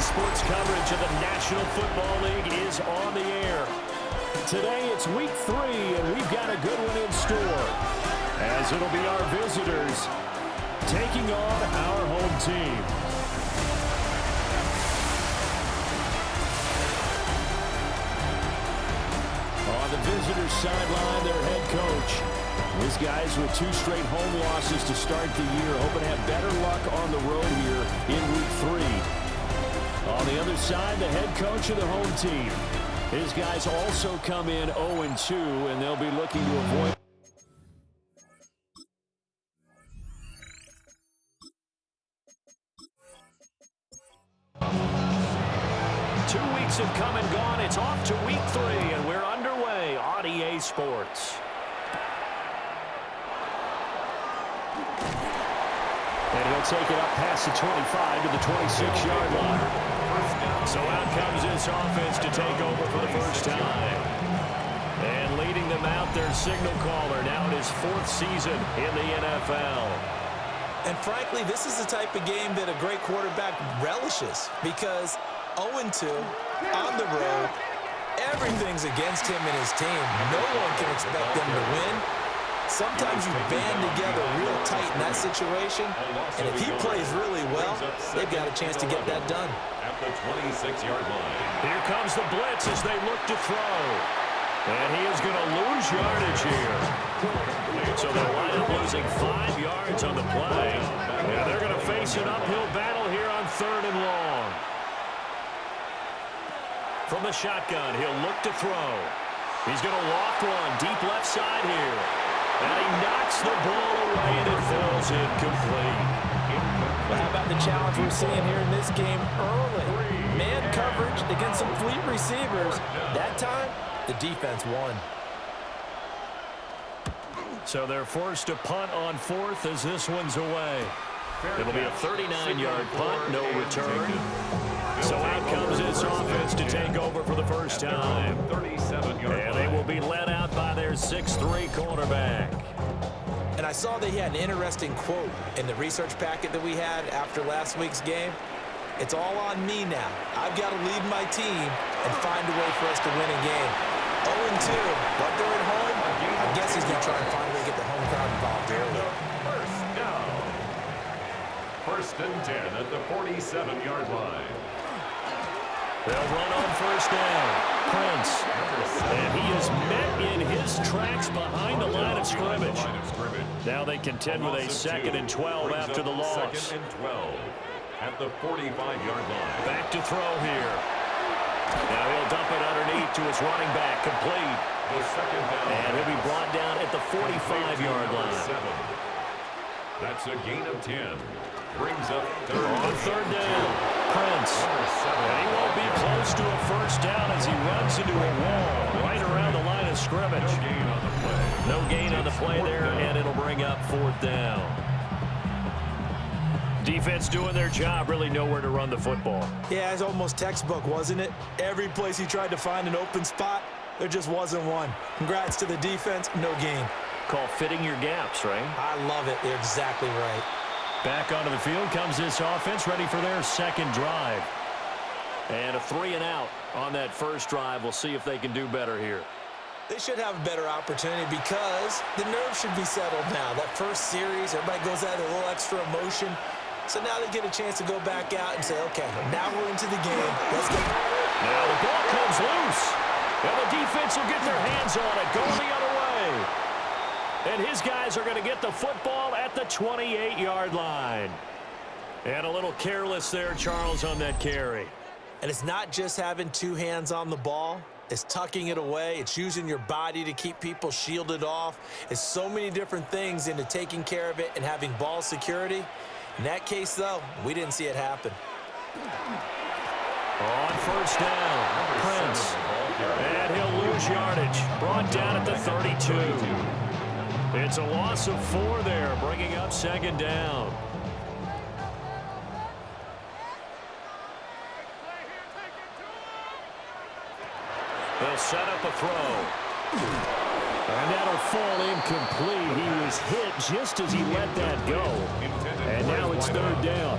Sports coverage of the National Football League is on the air. Today it's week 3, and we've got a good one in store, as it'll be our visitors taking on our home team. On the visitors' sideline, their head coach. These guys with 2 straight home losses to start the year, hoping to have better luck on the road here in week 3. On the other side, the head coach of the home team. His guys also come in 0-2, and they'll be looking to avoid. Two weeks have come and gone. It's off to week 3, and we're underway on EA Sports. And he'll take it up past the 25 to the 26-yard line. So out comes this offense to take over for the first time. And leading them out, their signal caller, now in his 4th season in the NFL. And frankly, this is the type of game that a great quarterback relishes, because 0-2 on the road, everything's against him and his team. No one can expect them to win. Sometimes you band together real tight in that situation, and if he plays really well, they've got a chance to get that done. At the 26-yard line. Here comes the blitz as they look to throw. And he is going to lose yardage here. So they'll wind up losing 5 yards on the play. And they're going to face an uphill battle here on 3rd and long. From the shotgun, he'll look to throw. He's going to loft one deep left side here. And he knocks the ball away, and it falls incomplete. Well, how about the challenge we're seeing here in this game early? Man coverage against some fleet receivers. That time, the defense won. So they're forced to punt on 4th as this one's away. It'll be a 39-yard punt, no return. So out comes this offense to take over for the first time. And they will be led out by their 6'3" quarterback. And I saw that he had an interesting quote in the research packet that we had after last week's game. It's all on me now. I've got to lead my team and find a way for us to win a game. 0-2, but they're at home. I guess he's going to try and find a way to get the home crowd involved early. First and 10 at the 47-yard line. They'll run on first down. Prince. And he is met in his tracks behind the line of scrimmage. Now they contend with a 2nd and 12 after the loss. 2nd and 12 at the 45-yard line. Back to throw here. Now he'll dump it underneath to his running back, complete. And he'll be brought down at the 45-yard line. That's a gain of 10. Brings up on 3rd down. Prince. And he won't be close to a first down as he runs into a wall right around the line of scrimmage. No gain on the play there, and it'll bring up 4th down. Defense doing their job, really nowhere to run the football. Yeah, it's almost textbook, wasn't it? Every place he tried to find an open spot, there just wasn't one. Congrats to the defense, no gain. Call fitting your gaps, right? I love it. They're exactly right. Back onto the field comes this offense, ready for their 2nd drive. And a 3 and out on that first drive. We'll see if they can do better here. They should have a better opportunity because the nerves should be settled now. That first series, everybody goes out with a little extra emotion. So now they get a chance to go back out and say, okay, now we're into the game. Let's go. Now the ball comes loose. And the defense will get their hands on it, going the other way. And his guys are going to get the football at the 28-yard line. And a little careless there, Charles, on that carry. And it's not just having 2 hands on the ball. It's tucking it away. It's using your body to keep people shielded off. It's so many different things into taking care of it and having ball security. In that case, though, we didn't see it happen. On first down, Prince. And he'll lose yardage. Brought down at the 32. It's a loss of 4 there, bringing up 2nd down. They'll set up a throw. And that'll fall incomplete. He was hit just as he let that go. And now it's 3rd down.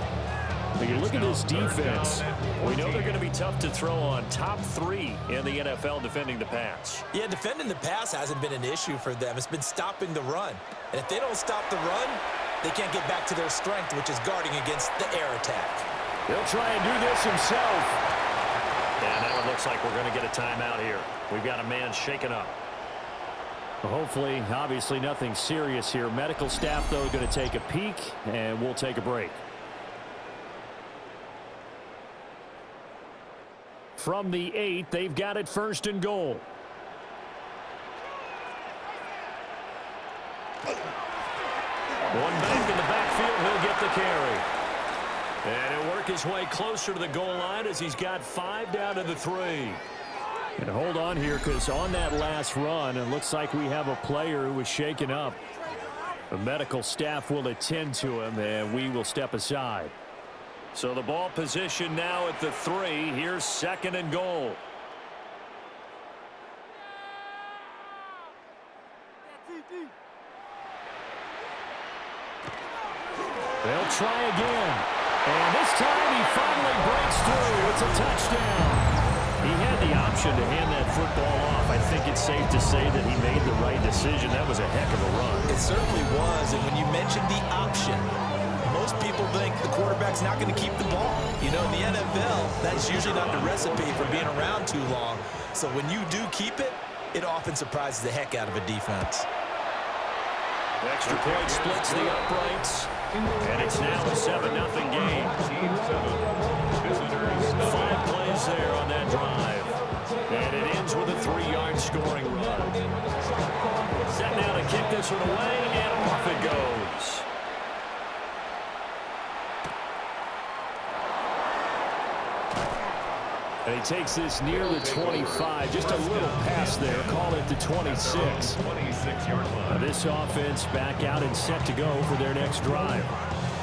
When you look at this defense, we know they're going to be tough to throw on. Top 3 in the NFL defending the pass. Yeah, defending the pass hasn't been an issue for them. It's been stopping the run. And if they don't stop the run, they can't get back to their strength, which is guarding against the air attack. He'll try and do this himself. And now it looks like we're going to get a timeout here. We've got a man shaken up. Hopefully, obviously nothing serious here. Medical staff, though, going to take a peek, and we'll take a break. From the 8, they've got it 1st and goal. One back in the backfield, he'll get the carry. And he'll work his way closer to the goal line as he's got 5 down to the 3. And hold on here, because on that last run, it looks like we have a player who was shaken up. The medical staff will attend to him, and we will step aside. So the ball position now at the 3. Here's 2nd and goal. They'll try again. And this time he finally breaks through. It's a touchdown. He had the option to hand that football off. I think it's safe to say that he made the right decision. That was a heck of a run. It certainly was. And when you mentioned the option, most people think the quarterback's not going to keep the ball. You know, in the NFL, that's usually not the recipe for being around too long. So when you do keep it, it often surprises the heck out of a defense. Extra point splits the uprights. And it's now a 7-0 game. 5 plays there on that drive. And it ends with a 3-yard scoring run. Set now to kick this one away, and off it goes. And he takes this near the 25. Just a little pass there. Call it the 26. This offense back out and set to go for their next drive.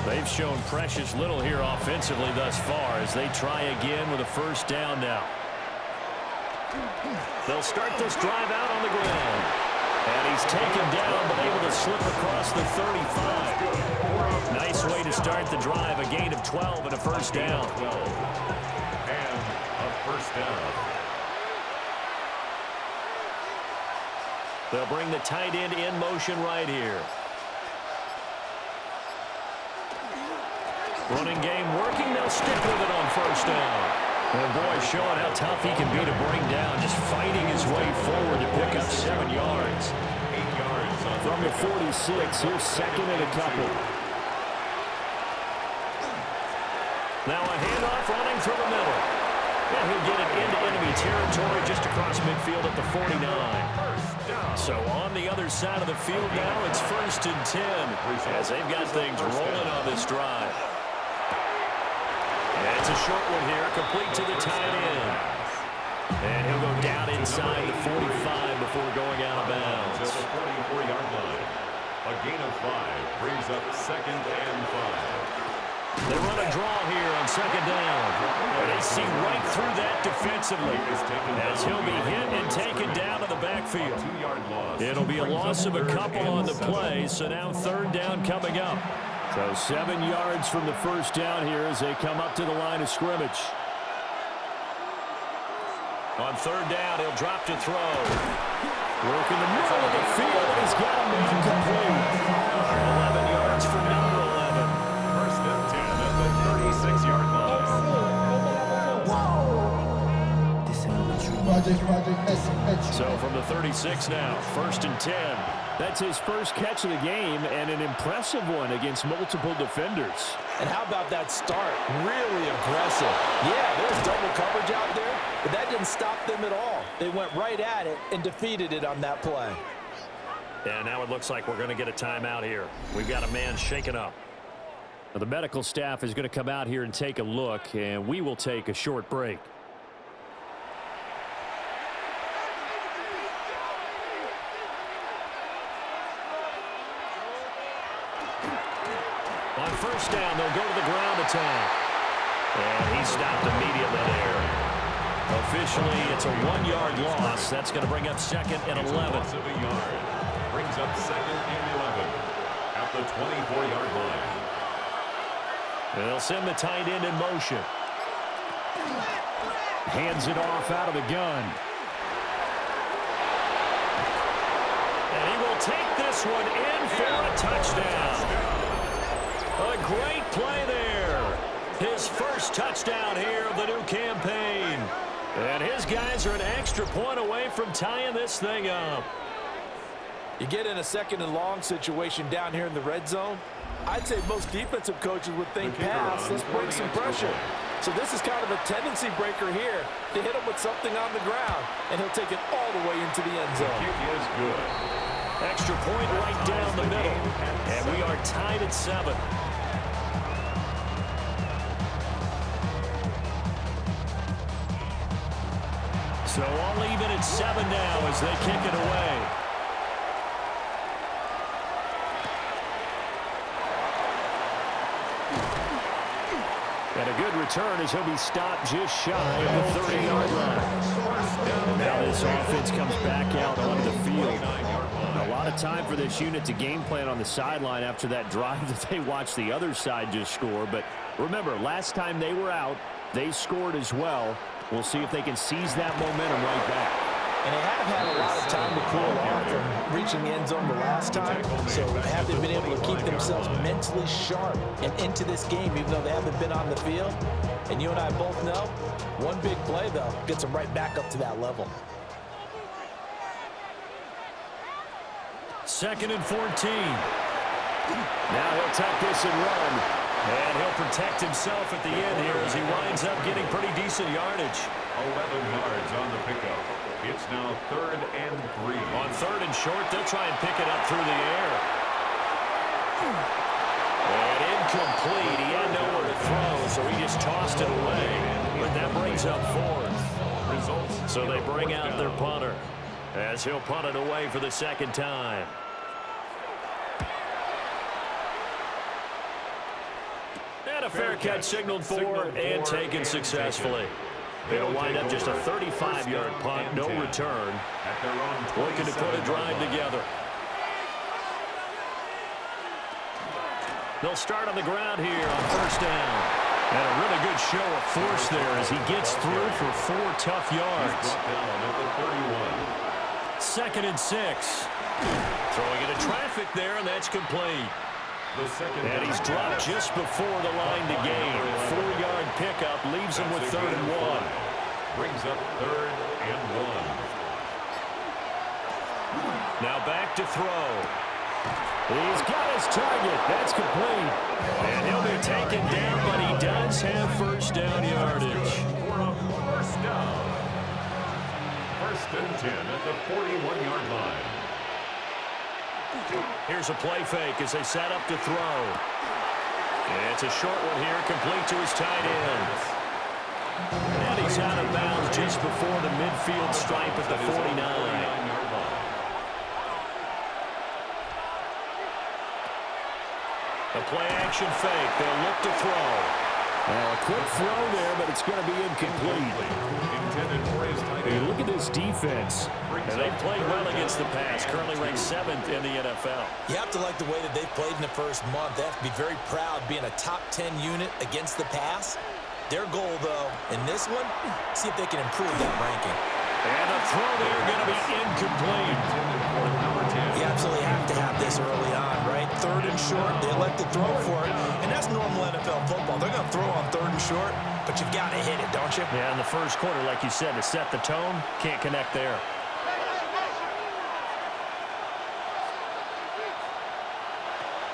They've shown precious little here offensively thus far as they try again with a 1st down now. They'll start this drive out on the ground. And he's taken down but able to slip across the 35. Nice way to start the drive. A gain of 12 and a 1st down. First down. They'll bring the tight end in motion right here. Running game working. They'll stick with it on 1st down. And boy, showing how tough he can be to bring down. Just fighting his way forward to pick up 7 yards. 8 yards from the 46. Here's 2nd and a couple. Now a handoff running through the middle. And he'll get it into enemy territory just across midfield at the 49. So on the other side of the field now, it's 1st and 10 as they've got things rolling on this drive. And it's a short one here, complete to the tight end. And he'll go down inside the 45 before going out of bounds. At the 44-yard line. A gain of 5 brings up 2nd and 5. They run a draw here on 2nd down. And they see right through that defensively as he'll be hit and taken down to the backfield. 2-yard loss. It'll be a loss of a couple on the play, so now 3rd down coming up. So 7 yards from the 1st down here as they come up to the line of scrimmage. On 3rd down, he'll drop to throw. Work in the middle of the field, and he's got a man complete. 11 yards for number 11. 1st and 10 at the 36-yard line. So from the 36 now, 1st and 10. That's his first catch of the game and an impressive one against multiple defenders. And how about that start? Really aggressive. Yeah, there's double coverage out there, but that didn't stop them at all. They went right at it and defeated it on that play. And now it looks like we're going to get a timeout here. We've got a man shaken up. Now, the medical staff is going to come out here and take a look, and we will take a short break. On 1st down, they'll go to the ground attack. And he stopped immediately there. Officially, it's a 1-yard loss. That's going to bring up 2nd and 11. Loss of a yard. Brings up 2nd and 11 at the 24-yard line. They'll send the tight end in motion. Hands it off out of the gun. And he will take this one in for a touchdown. A great play there. His first touchdown here of the new campaign. And his guys are an extra point away from tying this thing up. You get in a second and long situation down here in the red zone, I'd say most defensive coaches would think pass, let's bring some pressure. So this is kind of a tendency breaker here to hit him with something on the ground, and he'll take it all the way into the end zone. The kick is good. Extra point right down the middle. And we are tied at 7. So all even at 7 now as they kick it away. And a good return as he'll be stopped just shy of the 30-yard line. And now this offense comes back out onto the field. A lot of time for this unit to game plan on the sideline after that drive that they watched the other side just score. But remember, last time they were out, they scored as well. We'll see if they can seize that momentum right back. And they have had a lot of time to cool off from reaching the end zone the last time. So have they been able to keep themselves mentally sharp and into this game, even though they haven't been on the field? And you and I both know, one big play, though, gets them right back up to that level. 2nd and 14. Now he'll take this and run. And he'll protect himself at the end here as he winds up getting pretty decent yardage. 11 yards on the pickup. It's now 3rd and 3. On 3rd and short, they'll try and pick it up through the air. And incomplete. He had nowhere to throw, so he just tossed it away. But that brings up 4th. So they bring out their punter as he'll punt it away for the 2nd time. And a fair catch signaled for and taken successfully. It'll wind up just a 35-yard punt, no return. Looking to put a drive together. They'll start on the ground here on 1st down. And a really good show of force there as he gets through for 4 tough yards. 2nd and 6. Throwing into traffic there, and that's complete. And he's dropped just before the line to gain. 4-yard pickup leaves him with 3rd and 1. Brings up 3rd and 1. Now back to throw. He's got his target. That's complete. And he'll be taken down, but he does have 1st down yardage. For a 1st down. 1st and 10 at the 41-yard line. Here's a play fake as they set up to throw. It's a short one here, complete to his tight end. And he's out of bounds just before the midfield stripe at the 49. A play-action fake. They'll look to throw. A quick throw there, but it's going to be incomplete. Look at this defense. And they've played well against the pass, currently ranked 7th in the NFL. You have to like the way that they've played in the first month. They have to be very proud being a top 10 unit against the pass. Their goal, though, in this one, see if they can improve that ranking. And a throw there going to be incomplete. You absolutely have to have this early on, right? 3rd and short, they elect to throw for it, and that's normal NFL football. They're going to throw on 3rd and short, but you've got to hit it, don't you? Yeah, in the first quarter, like you said, to set the tone, can't connect there.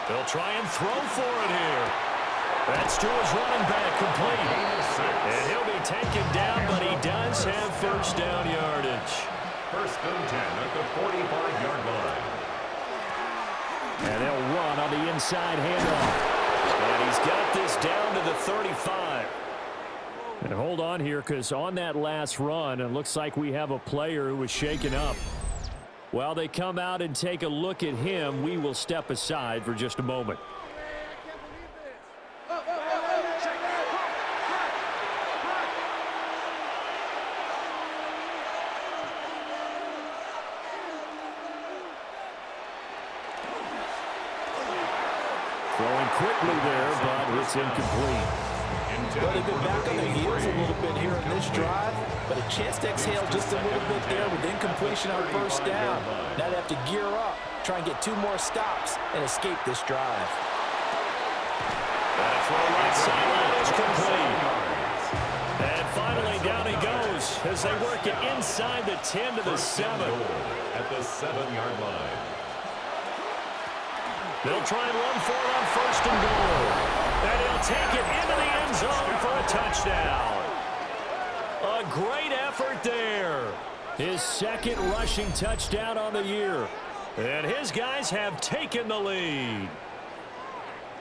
They'll try and throw for it here. That's to his running back, complete. And he'll be taken down, but he does have 1st down yardage. 1st and 10 at the 45-yard line. And they'll run on the inside handoff. And he's got this down to the 35. And hold on here, because on that last run, it looks like we have a player who was shaken up. While they come out and take a look at him, we will step aside for just a moment. Throwing quickly there, but it's incomplete. Well, they've been back on their heels a little bit here in this drive, but a chance to exhale just a little bit there with incompletion on first down. Now they have to gear up, try and get 2 more stops, and escape this drive. That throw right sideline is complete. And finally, down he goes as they work it inside the 10 to the 7. At the 7-yard line. They'll try and run for it on first and goal. And he'll take it into the end zone for a touchdown. A great effort there. His second rushing touchdown on the year. And his guys have taken the lead.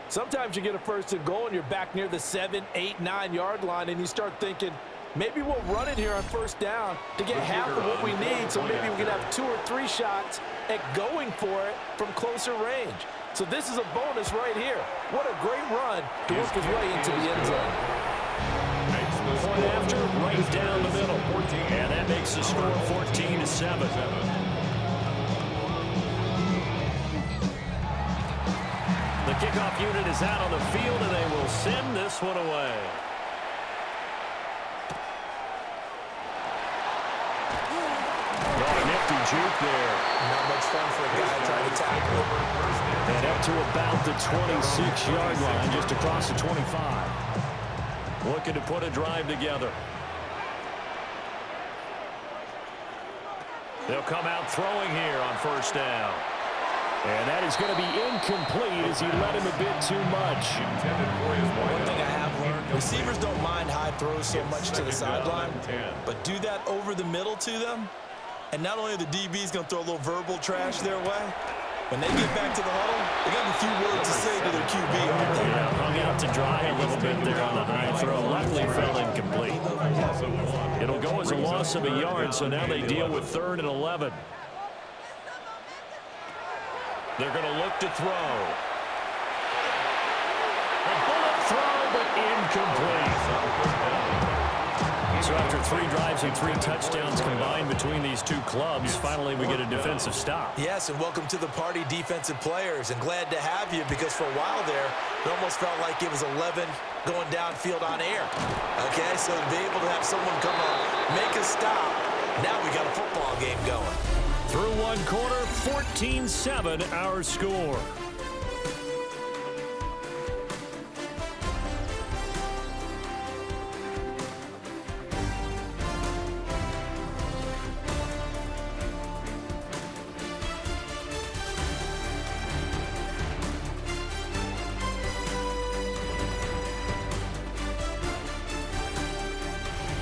Sometimes you get a first and goal and you're back near the 7, 8, 9-yard line, and you start thinking, maybe we'll run it here on first down to get half of what we need, so maybe we can have 2 or 3 shots at going for it from closer range. So this is a bonus right here. What a great run to work his way into the end zone. Point after, right down the middle. And that makes the score 14-7. The kickoff unit is out on the field, and they will send this one away. Oh, nifty juke there. Not much fun for a guy trying to tackle him. And up to about the 26-yard line, just across the 25. Looking to put a drive together. They'll come out throwing here on first down. And that is going to be incomplete as he led him a bit too much. One thing I have learned, receivers don't mind high throws so much to the sideline, but do that over the middle to them, and not only are the DBs going to throw a little verbal trash their way, when they get back to the huddle, they got a few words to say to their QB, aren't they? Yeah, hung out to dry a little bit there on the high throw. Luckily fell incomplete. It'll go as a loss of a yard, so now they deal with 3rd and 11. They're going to look to throw. A bullet throw, but incomplete. So after 3 drives and 3 touchdowns combined between these two clubs, finally we get a defensive stop. Yes, and welcome to the party, defensive players, and glad to have you, because for a while there, it almost felt like it was 11 going downfield on air. Okay, so to be able to have someone come up, make a stop, now we got a football game going. Through one quarter, 14-7 our score.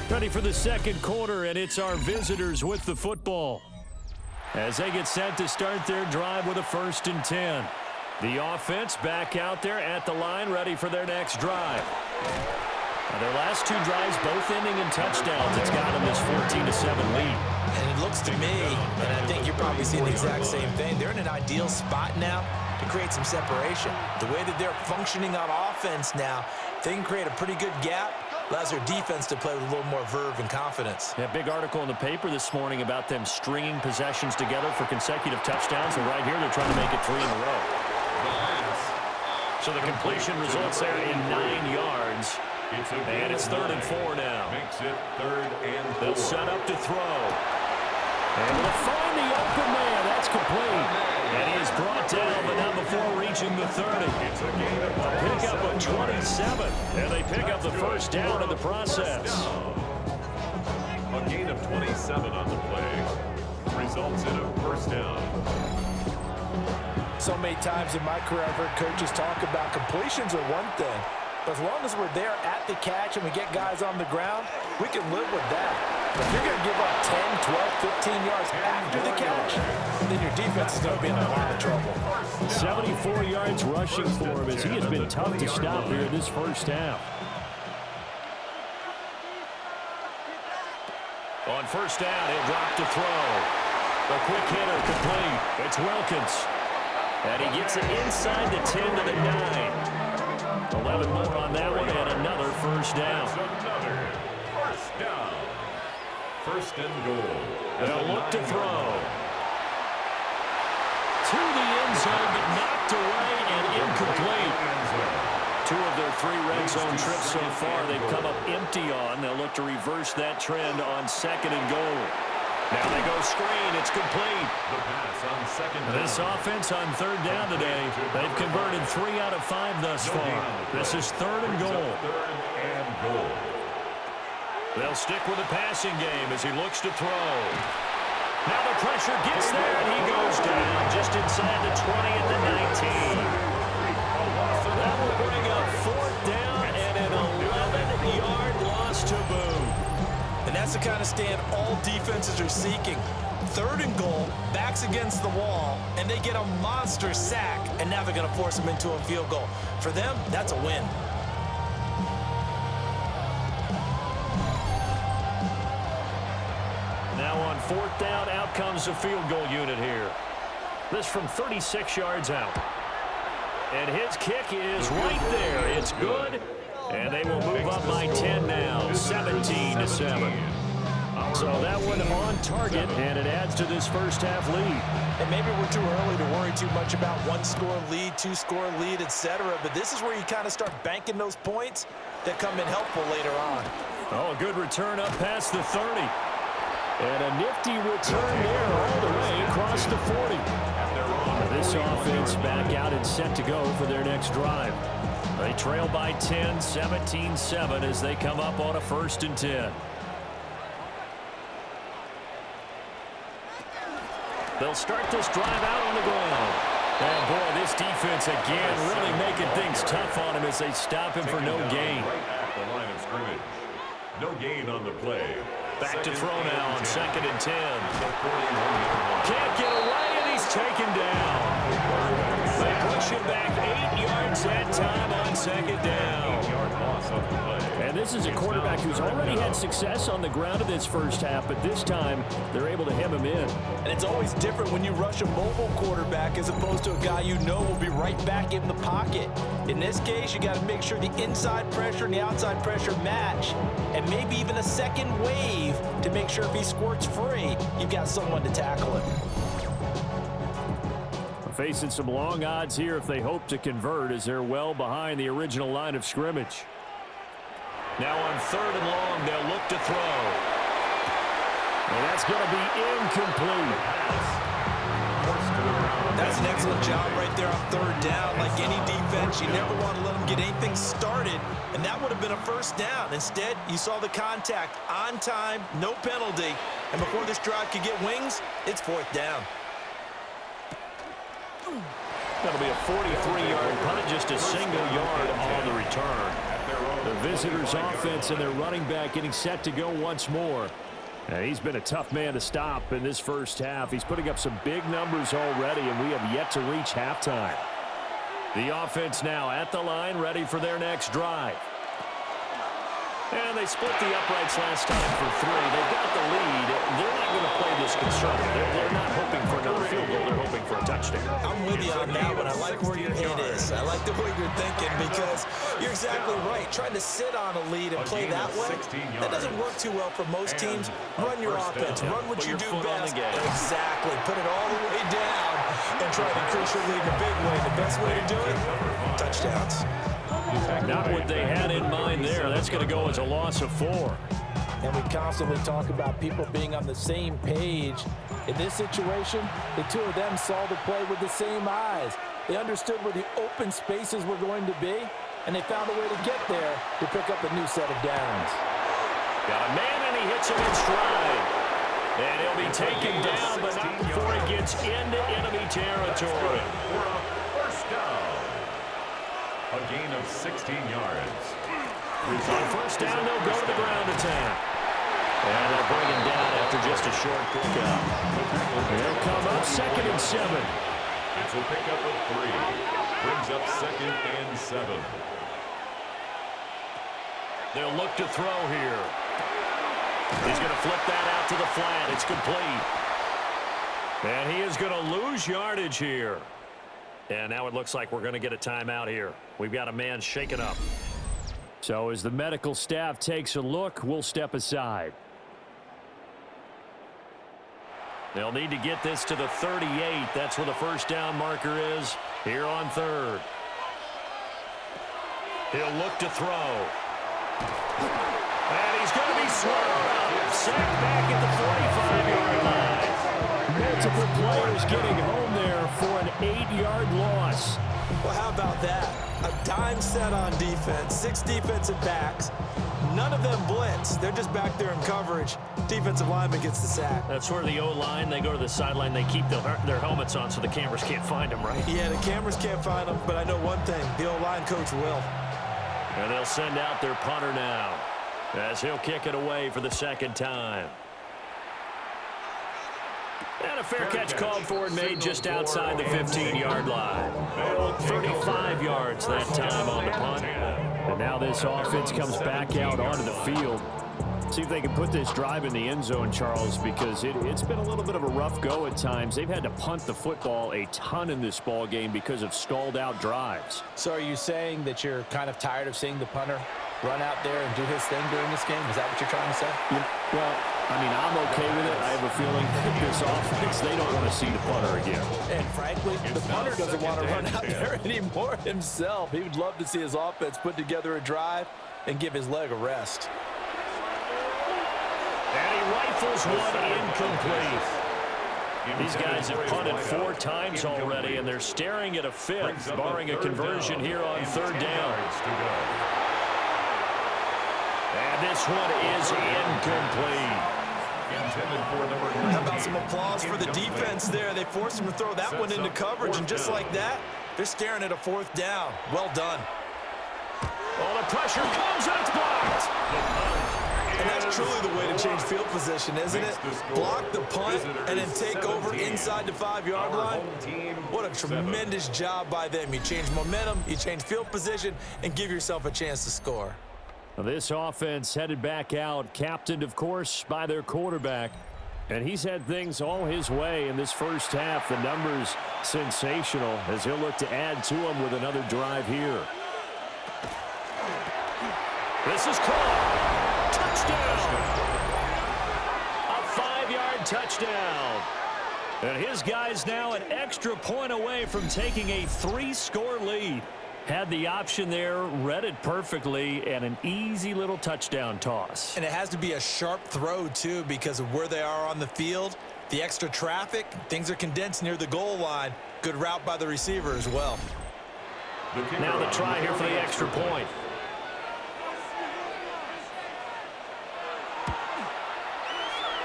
Ready for the second quarter, and it's our visitors with the football as they get set to start their drive with a 1st and 10. The offense back out there at the line, ready for their next drive. Now their last 2 drives both ending in touchdowns. It's got them this 14-7 lead. And it looks to me, and I think you're probably seeing the exact same thing, they're in an ideal spot now to create some separation. The way that they're functioning on offense now, they can create a pretty good gap. Allows their defense to play with a little more verve and confidence. Yeah, big article in the paper this morning about them stringing possessions together for consecutive touchdowns. And right here, they're trying to make it 3 in a row. So the completion results there in 9 yards. And it's 3rd and 4 now. Makes it 3rd and 4. They'll set up to throw. And they'll find the open man. That's complete. And he is brought down, but not before reaching the 30. It's a gain of A pickup of 27. And they pick up the first down in the process. A gain of 27 on the play. Results in a first down. So many times in my career, I've heard coaches talk about completions are one thing. But as long as we're there at the catch and we get guys on the ground, we can live with that. If you're going to give up 10, 12, 15 yards after the catch, then your defense is going to be in a lot of trouble. 74 yards rushing for him as he has been tough to stop here in this first half. On first down, he'll drop to throw. A quick hitter complete. It's Wilkins. And he gets it inside the 10 to the 9. 11 more on that one, and another first down. Another first down. 1st and goal. They'll look to throw. To the end zone, but knocked away and incomplete. red zone trip so far they've come up empty on. They'll look to reverse that trend on 2nd and goal. Now they go screen. It's complete. The pass on 2nd down. This offense on 3rd down today, they've converted 3 out of 5 thus far. This is 3rd and goal. 3rd and goal. They'll stick with the passing game as he looks to throw. Now the pressure gets there, and he goes down just inside the 20 at the 19. That will bring up 4th down and an 11-yard loss to boot. And that's the kind of stand all defenses are seeking. 3rd and goal, backs against the wall, and they get a monster sack, and now they're going to force them into a field goal. For them, that's a win. Now on 4th down, out comes the field goal unit here. This from 36 yards out. And his kick is right there. It's good. And they will move up by 10 now, 17-7. So that one on target, and it adds to this first half lead. And maybe we're too early to worry too much about 1-score lead, 2-score lead, etc. But this is where you kind of start banking those points that come in helpful later on. Oh, a good return up past the 30. And a nifty return there all the way across the 40. This offense back out and set to go for their next drive. They trail by 10, 17-7 as they come up on a 1st and 10. They'll start this drive out on the ground. And boy, this defense again really making things tough on him as they stop him for no gain. Right at the line of scrimmage. No gain on the play. Back to throw now on 2nd and 10. Can't get away, and he's taken down. They push him back 8 yards that time on 2nd down. And this is a quarterback who's already had success on the ground in this first half, but this time they're able to hem him in. And it's always different when you rush a mobile quarterback as opposed to a guy you know will be right back in the pocket. In this case, you got to make sure the inside pressure and the outside pressure match, and maybe even a second wave to make sure if he squirts free, you've got someone to tackle him. Facing some long odds here if they hope to convert as they're well behind the original line of scrimmage. Now on 3rd and long, they'll look to throw. And that's going to be incomplete. That's an excellent job right there on 3rd down. Like any defense, you never want to let them get anything started, and that would have been a 1st down. Instead, you saw the contact on time, no penalty, and before this drive could get wings, it's 4th down. That'll be a 43-yard punt, just a single yard on the return. The visitors' offense and their running back getting set to go once more. And he's been a tough man to stop in this first half. He's putting up some big numbers already, and we have yet to reach halftime. The offense now at the line, ready for their next drive. And they split the uprights last time for 3. They've got the lead. They're not going to play this conservative. They're not hoping for another field goal. They're hoping for a touchdown. I'm with you on that one. I like where your head is. I like the way you're thinking because you're exactly right. Trying to sit on a lead and play that way, that doesn't work too well for most teams. Run your offense. Run what you do best. Exactly. Put it all the way down and try to increase your lead in a big way. The best way to do it, touchdowns. Not what they had in mind there. That's going to go as a loss of 4. And we constantly talk about people being on the same page. In this situation, the two of them saw the play with the same eyes. They understood where the open spaces were going to be, and they found a way to get there to pick up a new set of downs. Got a man, and he hits him in stride. And he'll be taken down, but not before he gets into enemy territory. For a 1st down. A gain of 16 yards. On 1st down, they'll go to the ground attack. And they'll bring him down after just a short pickup. They'll come up 2nd and 7. It's a pickup of 3. Brings up 2nd and 7. They'll look to throw here. He's going to flip that out to the flat. It's complete. And he is going to lose yardage here. And now it looks like we're going to get a timeout here. We've got a man shaken up. So as the medical staff takes a look, we'll step aside. They'll need to get this to the 38. That's where the 1st down marker is here on 3rd. He'll look to throw. And he's going to be swallowed up. Sacked back at the 45-yard line. Multiple players getting home there for an 8-yard loss. Well, how about that? A dime set on defense, 6 defensive backs. None of them blitz. They're just back there in coverage. Defensive lineman gets the sack. That's where the O-line, they go to the sideline, they keep their helmets on so the cameras can't find them, right? Yeah, the cameras can't find them, but I know one thing. The O-line coach will. And they'll send out their punter now as he'll kick it away for the second time. And a fair catch called for and made just outside the 15-yard line. 35 yards that time on the punt. And now this offense comes back out onto the field. See if they can put this drive in the end zone, Charles, because it's been a little bit of a rough go at times. They've had to punt the football a ton in this ball game because of stalled out drives. So are you saying that you're kind of tired of seeing the punter run out there and do his thing during this game? Is that what you're trying to say? Yeah, well, I mean, I'm okay with it. I have a feeling that this offense, they don't want to see the punter again. And frankly, the punter doesn't want to run out there anymore himself. He would love to see his offense put together a drive and give his leg a rest. And he rifles one incomplete. These guys have punted 4 times already, and they're staring at a 5th, barring a conversion here on 3rd down. And this one is incomplete. How about some applause for the defense there? They forced him to throw that one into coverage, and just like that, they're staring at a 4th down. Well done. Oh, the pressure comes, and it's blocked. And that's truly the way to change field position, isn't it? Block the punt and then take over inside the 5-yard line. What a tremendous job by them. You change momentum, you change field position, and give yourself a chance to score. This offense headed back out, captained, of course, by their quarterback. And he's had things all his way in this first half. The numbers sensational as he'll look to add to them with another drive here. This is caught. Touchdown. A 5-yard touchdown. And his guys now an extra point away from taking a 3-score lead. Had the option there, read it perfectly, and an easy little touchdown toss. And it has to be a sharp throw, too, because of where they are on the field. The extra traffic, things are condensed near the goal line. Good route by the receiver as well. Now the try here for the extra point.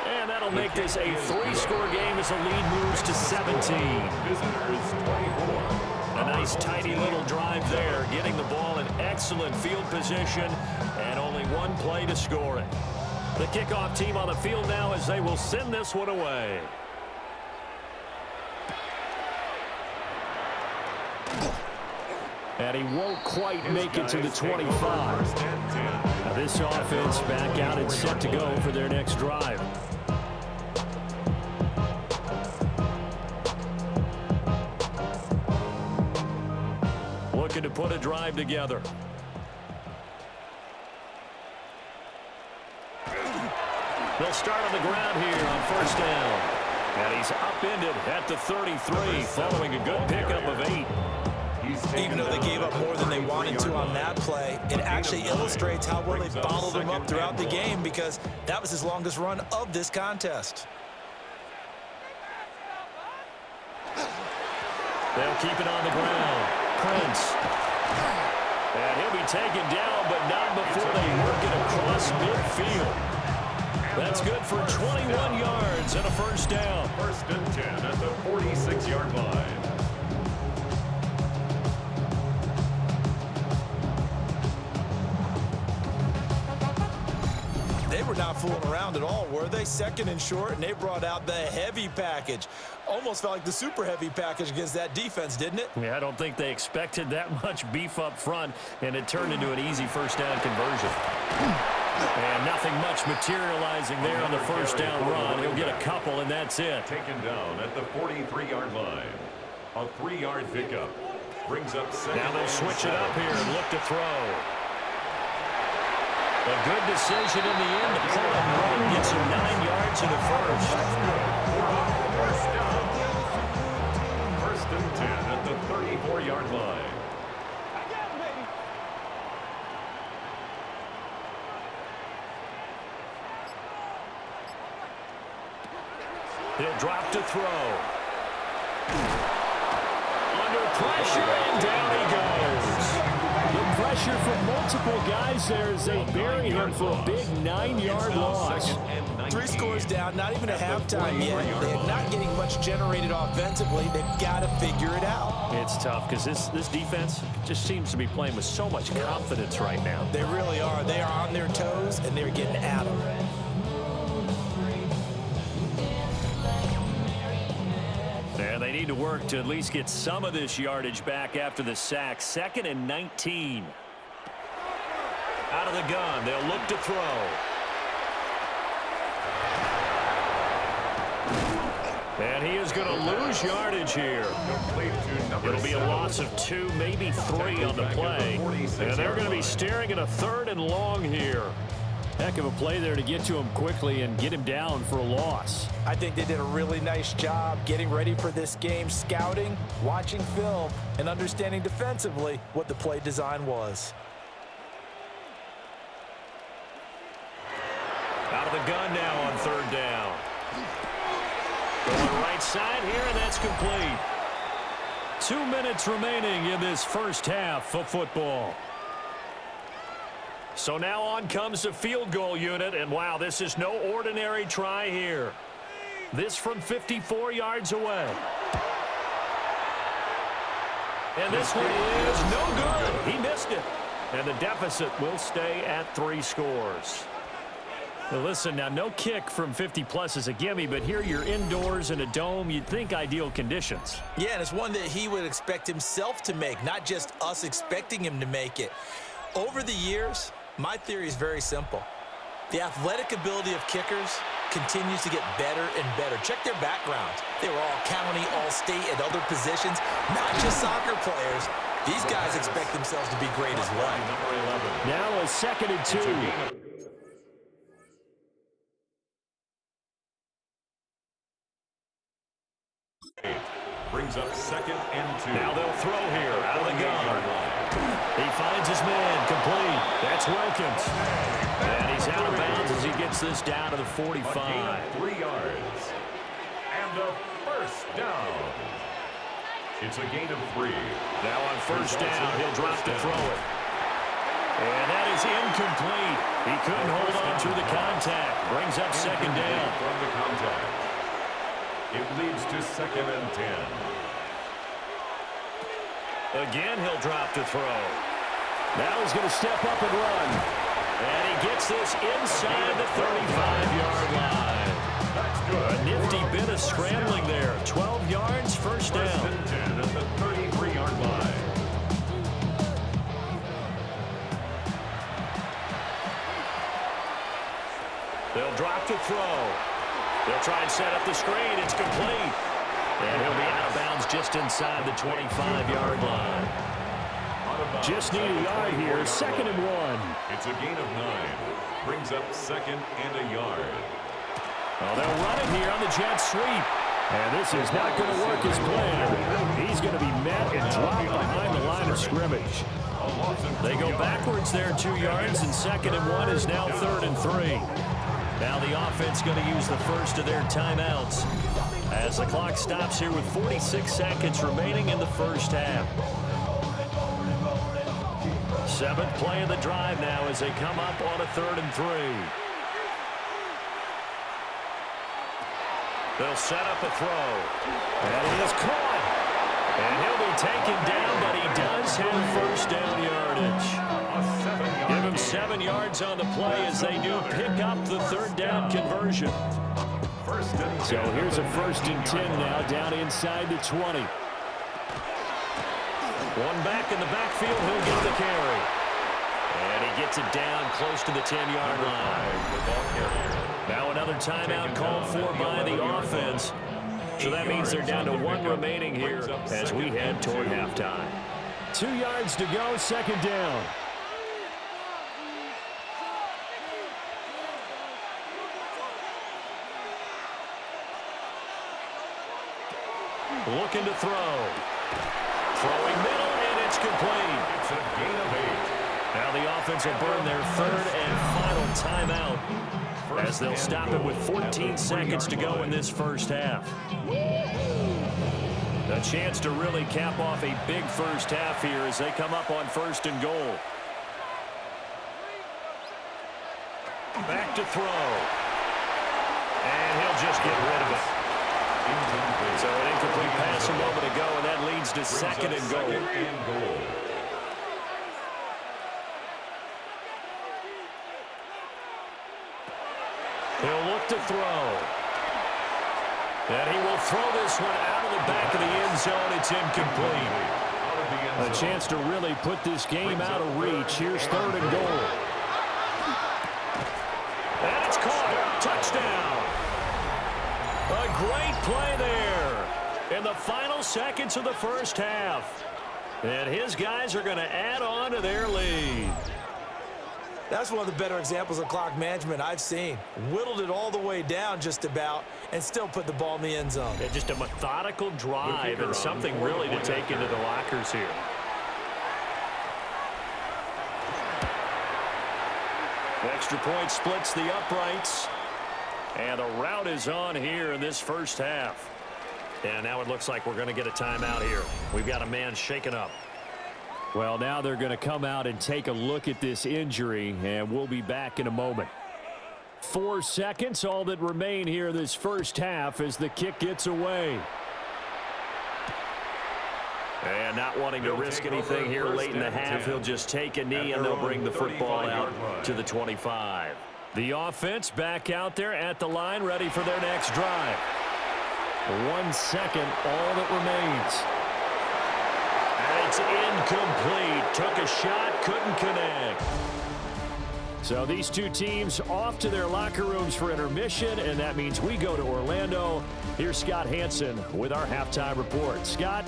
And that'll make this a 3-score game as the lead moves to 17. A nice, tidy little drive there, getting the ball in excellent field position, and only one play to score it. The kickoff team on the field now as they will send this one away. And he won't quite make it to the 25. Now this offense back out and set to go for their next drive. Looking to put a drive together. They'll start on the ground here on 1st down. And he's upended at the 33 following a good pickup of 8. Even though they gave up more than they wanted to on that play, it actually illustrates how well they bottled him up throughout the game, because that was his longest run of this contest. They'll keep it on the ground. Prince. And he'll be taken down, but not before they work it across midfield. That's good for 21 yards and a 1st down. 1st and 10 at the 46-yard line. They were not fooling around at all, were they? 2nd and short, and they brought out the heavy package. Almost felt like the super heavy package against that defense, didn't it? Yeah, I don't think they expected that much beef up front, and it turned into an easy 1st down conversion. And nothing much materializing there on the 1st down run. He'll get a couple, and that's it. Taken down at the 43-yard line. A 3-yard pickup brings up 2nd. Now they'll switch it up here and look to throw. A good decision in the end to pull him right. Gets him 9 yards and a 1st. 1st and 10 at the 34-yard line. He'll drop to throw. Under pressure, and down he goes. The pressure from multiple guys there as they bury him for a big 9-yard loss. 3 scores down, not even a halftime yet. They're not getting much generated offensively. They've got to figure it out. It's tough because this defense just seems to be playing with so much confidence right now. They really are. They are on their toes, and they're getting at them. And they need to work to at least get some of this yardage back after the sack. 2nd and 19. Out of the gun, they'll look to throw. And he is going to lose yardage here. It'll be a loss of 2, maybe 3 on the play. And they're going to be staring at a 3rd and long here. Heck of a play there to get to him quickly and get him down for a loss. I think they did a really nice job getting ready for this game, scouting, watching film, and understanding defensively what the play design was. Out of the gun now on 3rd down. Going right side here, and that's complete. 2 minutes remaining in this first half of football. So now on comes the field goal unit, and wow, this is no ordinary try here. This from 54 yards away. And this one is no good. He missed it. And the deficit will stay at 3 scores. Now listen, now no kick from 50-plus is a gimme, but here you're indoors in a dome. You'd think ideal conditions. Yeah, and it's one that he would expect himself to make, not just us expecting him to make it. Over the years, my theory is very simple. The athletic ability of kickers continues to get better and better. Check their backgrounds. They were all county, all state, at other positions, not just soccer players. These guys expect themselves to be great as well. Now a 2nd and 2. Brings up 2nd and 2. Now they'll throw here out of the gun. He finds his man complete. That's Wilkins. And he's out of bounds as he gets this down to the 45. A gain of 3 yards. And a first down. It's a gain of 3. Now on 1st down, he'll drop to throw it. And that is incomplete. He couldn't hold on through the contact. Brings up 2nd down. From the contact. It leads to 2nd and 10. Again, he'll drop to throw. Now he's going to step up and run. And he gets this inside the 35-yard line. That's good. A nifty bit of scrambling there. 12 yards, first down. 1st and 10 at the 33-yard line. They'll drop to throw. They'll try and set up the screen. It's complete. And he'll be out of bounds just inside the 25-yard line. Just need a yard here. 2nd and 1. It's a gain of 9. Brings up 2nd and a yard. Well, they'll run it here on the jet sweep. And this is not going to work as planned. He's going to be met and dropped behind the line of scrimmage. They go backwards there 2 yards, and 2nd and 1 is now 3rd and 3. Now the offense going to use the first of their timeouts as the clock stops here with 46 seconds remaining in the first half. 7th play of the drive now as they come up on a 3rd and 3. They'll set up a throw. And he is caught. And he'll be taken down, but he does have first down yardage. Give him 7 yards on the play as they do pick up the 3rd down conversion. So here's a 1st and 10 now down inside the 20. One back in the backfield, he'll get the carry. And he gets it down close to the 10-yard line. Now another timeout called for by the offense. So that means they're down to 1 remaining here as we head toward halftime. 2 yards to go, 2nd down. Looking to throw. Throwing middle, and it's complete. It's a gain of 8. Now the offense will burn their 3rd and final timeout. as they'll stop it with 14 seconds to go in this first half. A chance to really cap off a big first half here as they come up on 1st and goal. Back to throw. And he'll just get rid of it. So an incomplete pass a moment ago, and that leads to 2nd and goal. He'll look to throw. And he will throw this one out of the back of the end zone. It's incomplete. A chance to really put this game out of reach. Here's 3rd and goal. And it's caught. Touchdown. A great play there in the final seconds of the first half. And his guys are going to add on to their lead. That's one of the better examples of clock management I've seen. Whittled it all the way down just about and still put the ball in the end zone. Yeah, just a methodical drive and something really to take into the lockers here. Extra point splits the uprights. And the route is on here in this first half. And now it looks like we're going to get a timeout here. We've got a man shaken up. Well, now they're going to come out and take a look at this injury, and we'll be back in a moment. 4 seconds, all that remain here this first half as the kick gets away. And not wanting to risk anything here late in the half, he'll just take a knee and they'll bring the football out to the 25. The offense back out there at the line, ready for their next drive. 1 second, all that remains. And it's incomplete. Took a shot, couldn't connect. So these two teams off to their locker rooms for intermission, and that means we go to Orlando. Here's Scott Hansen with our halftime report. Scott?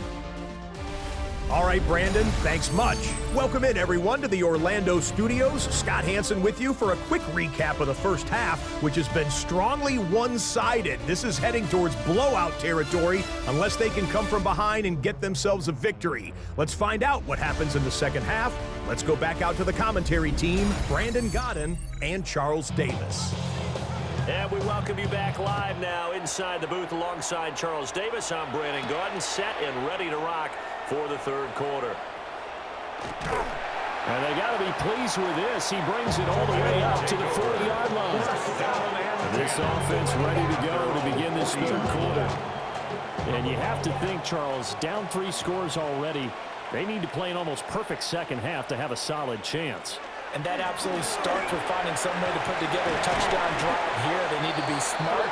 All right, Brandon, thanks much. Welcome in, everyone, to the Orlando studios. Scott Hansen with you for a quick recap of the first half, which has been strongly one-sided. This is heading towards blowout territory unless they can come from behind and get themselves a victory. Let's find out what happens in the second half. Let's go back out to the commentary team, Brandon Godden and Charles Davis. And we welcome you back live now inside the booth alongside Charles Davis. I'm Brandon Godden, set and ready to rock for the third quarter. And they got to be pleased with this. He brings it all the way up to the 40-yard line. This offense ready to go to begin this third quarter. And you have to think, Charles, down 3 scores already. They need to play an almost perfect second half to have a solid chance. And that absolutely starts with finding some way to put together a touchdown drive here. They need to be smart,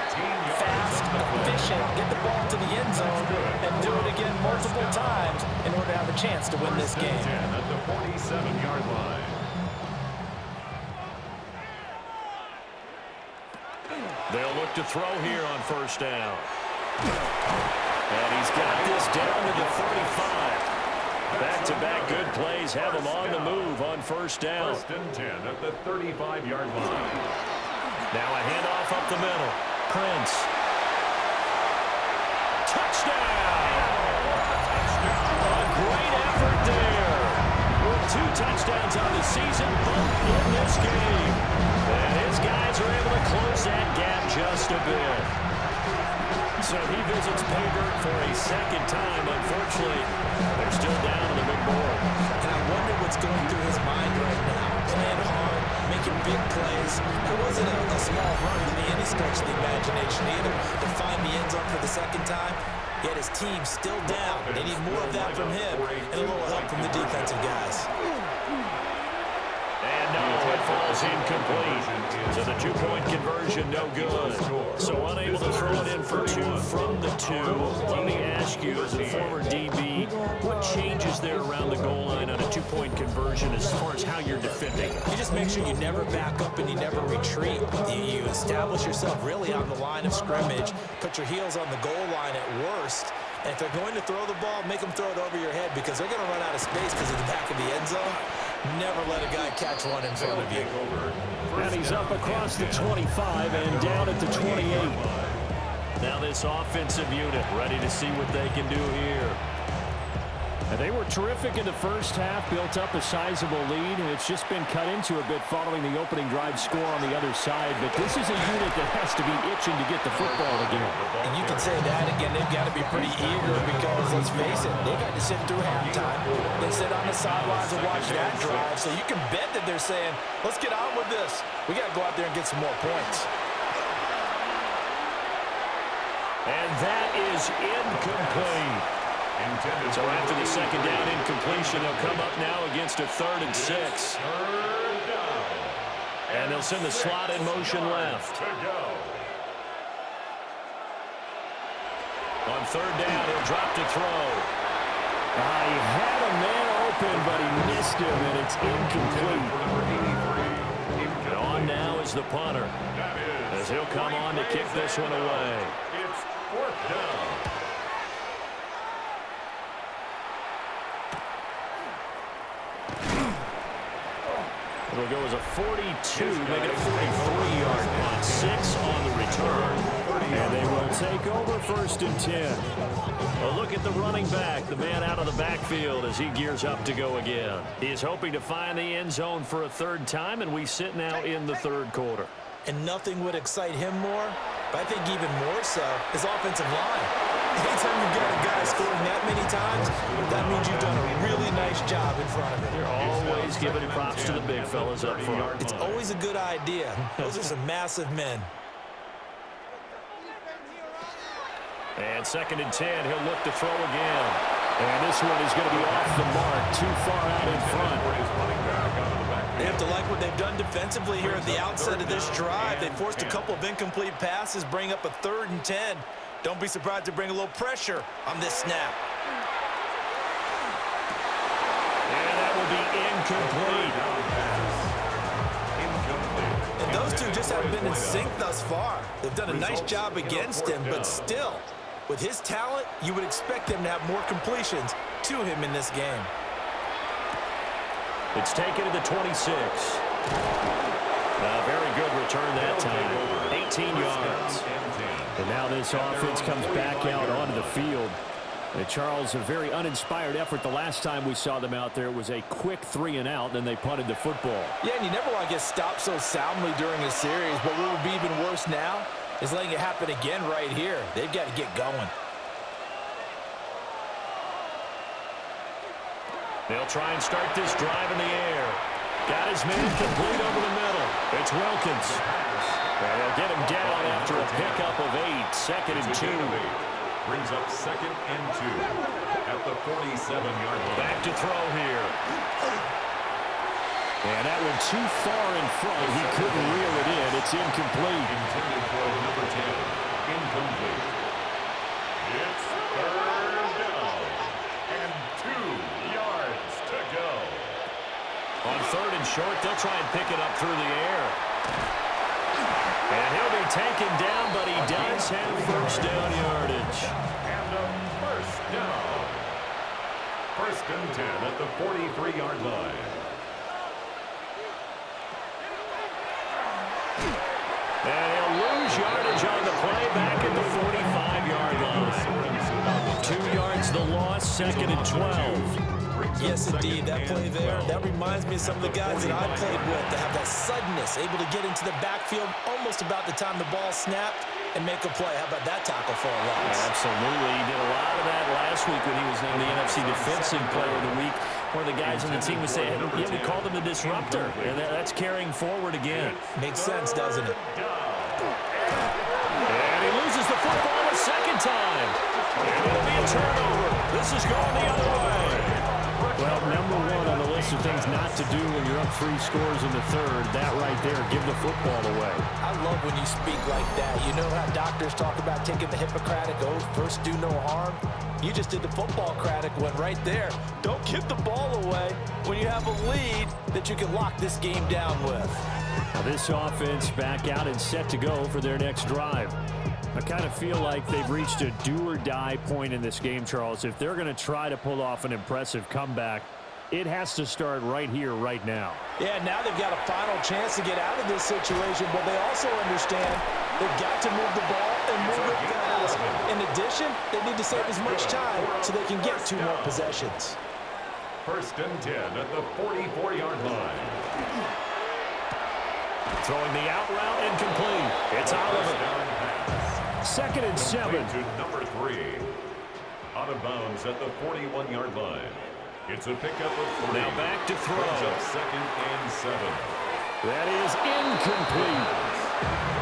fast, efficient, get the ball to the end zone, and do it again multiple times in order to have a chance to win this game. At the 47-yard line. They'll look to throw here on first down. And he's got this down to the 35. Back-to-back good plays have him on the move on first down. 1st and 10 at the 35-yard line. Now a handoff up the middle. Prince. Touchdown! A great effort there. With 2 touchdowns on the season, both in this game. And his guys are able to close that gap just a bit. So he visits pay dirt for a second time. Unfortunately, they're still down on the big board. And I wonder what's going through his mind right now. Playing hard, making big plays. It wasn't a small run to me any stretch of the imagination either. To find the end zone for the second time, yet his team's still down. They need more of that from him and a little help from the defensive guys. And no, it falls incomplete. So the 2-point conversion, no good. So unable to throw it in for 2 from the 2. Let me ask you, as a former DB, what changes there around the goal line on a 2-point conversion as far as how you're defending? You just make sure you never back up and you never retreat. You establish yourself really on the line of scrimmage, put your heels on the goal line at worst. And if they're going to throw the ball, make them throw it over your head because they're going to run out of space because of the back of the end zone. Never let a guy catch one in front of you. And he's up across the 25 and down at the 28. Now this offensive unit ready to see what they can do here. And they were terrific in the first half, built up a sizable lead, and it's just been cut into a bit following the opening drive score on the other side. But this is a unit that has to be itching to get the football again. And you can say that again, they've got to be pretty eager because, let's face it, they got to sit through halftime, then sit on the sidelines and watch that drive. So you can bet that they're saying, let's get on with this. We got to go out there and get some more points. And that is incomplete. So after the second down incompletion, they'll come up now against a 3rd and 6. And they'll send the slot in motion left. On 3rd down, he'll drop to throw. He had a man open, but he missed him, and it's incomplete. And on now is the punter, as he'll come on to kick this one away. It's 4th down. It'll go as a 42, make it a 43-yard punt. 6 on the return, and they will take over 1st and 10. A look at the running back, the man out of the backfield as he gears up to go again. He is hoping to find the end zone for a 3rd time, and we sit now in the 3rd quarter. And nothing would excite him more, but I think even more so, his offensive line. Anytime you've got a guy scoring that many times, that means you've done a really nice job in front of him. You're always giving props to the big fellas up front. It's always a good idea. Those are some massive men. And 2nd and 10, he'll look to throw again. And this one is going to be off the mark, too far out in front. They have to like what they've done defensively here at the outset of this drive. They forced a couple of incomplete passes, bring up a 3rd and 10. Don't be surprised to bring a little pressure on this snap. And that will be incomplete. And those two just haven't been in sync thus far. They've done a nice job against him, but still, with his talent, you would expect him to have more completions to him in this game. It's taken to the 26. A very good return that time. 18 yards. And now this offense comes back out onto the field. And Charles, a very uninspired effort the last time we saw them out there. It was a quick 3 and out, then they punted the football. Yeah, and you never want to get stopped so soundly during a series, but what would be even worse now is letting it happen again right here. They've got to get going. They'll try and start this drive in the air. Got his man complete over the middle. It's Wilkins. And they'll get him down after a pickup of 8. 2nd and 2. Brings up 2nd and 2 at the 47-yard line. Back to throw here. And that one too far in front. He couldn't reel it in. It's incomplete. Intended for number 10. Incomplete. It's 3rd down. And 2 yards to go. On 3rd and short, they'll try and pick it up through the air. And he'll be taken down, but he does have 1st down yardage. And a 1st down. 1st and 10 at the 43-yard line. And he'll lose yardage on the play back at the 45-yard line. 2 yards the loss, 2nd and 12. Yes, indeed. That play there, that reminds me of some of the guys that I played with to have that suddenness, able to get into the backfield almost about the time the ball snapped and make a play. How about that tackle for a loss? Absolutely. He did a lot of that last week when he was named the NFC Defensive Player of the Week. One of the guys on the team would say, yeah, we called him the disruptor. And that's carrying forward again. Makes sense, doesn't it? And he loses the football a 2nd time. And it'll be a turnover. This is going the other way. Well, number 1 on the list of things not to do when you're up 3 scores in the 3rd, that right there, give the football away. I love when you speak like that. You know how doctors talk about taking the Hippocratic oath, first do no harm? You just did the football-cratic one right there. Don't give the ball away when you have a lead that you can lock this game down with. Now this offense back out and set to go for their next drive. I kind of feel like they've reached a do-or-die point in this game, Charles. If they're going to try to pull off an impressive comeback, it has to start right here, right now. Yeah, now they've got a final chance to get out of this situation, but they also understand they've got to move the ball and move it fast. task. In addition, they need to save as much time so they can get 2 more possessions. 1st and 10 at the 44-yard line. Throwing the out route incomplete. It's Oliver. 2nd and 7. To number 3. Out of bounds at the 41-yard line. It's a pickup of 3. Now back to throw. Brings up 2nd and 7. That is incomplete.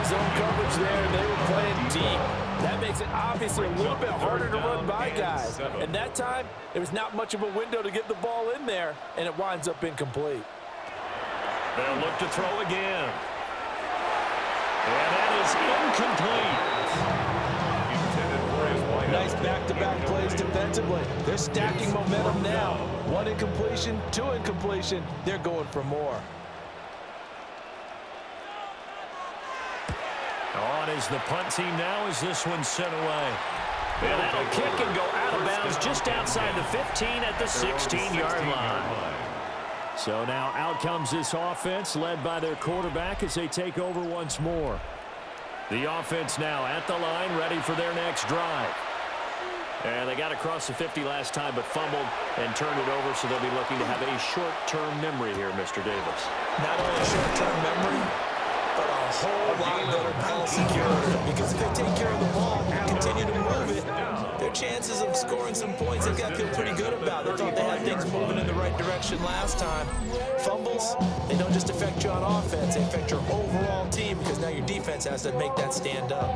Zone coverage there, and they were playing deep. That makes it obviously a little bit harder to run by guys. And that time, there was not much of a window to get the ball in there, and it winds up incomplete. They'll look to throw again. And that is incomplete. Nice back-to-back plays defensively. They're stacking momentum now. 1 incompletion, 2 incompletion. They're going for more. On is the punt team now as this one's sent away. And that'll kick and go out of bounds just outside the 15 at the 16-yard line. So now out comes this offense led by their quarterback as they take over once more. The offense now at the line ready for their next drive. And they got across the 50 last time but fumbled and turned it over, so they'll be looking to have a short-term memory here, Mr. Davis. Not only a short-term memory, but a whole lot better ball security. Because if they take care of the ball and continue to move it, their chances of scoring some points, they've got to feel pretty good about. They thought they had things moving in the right direction last time. Fumbles, they don't just affect you on offense, they affect your overall team because now your defense has to make that stand up.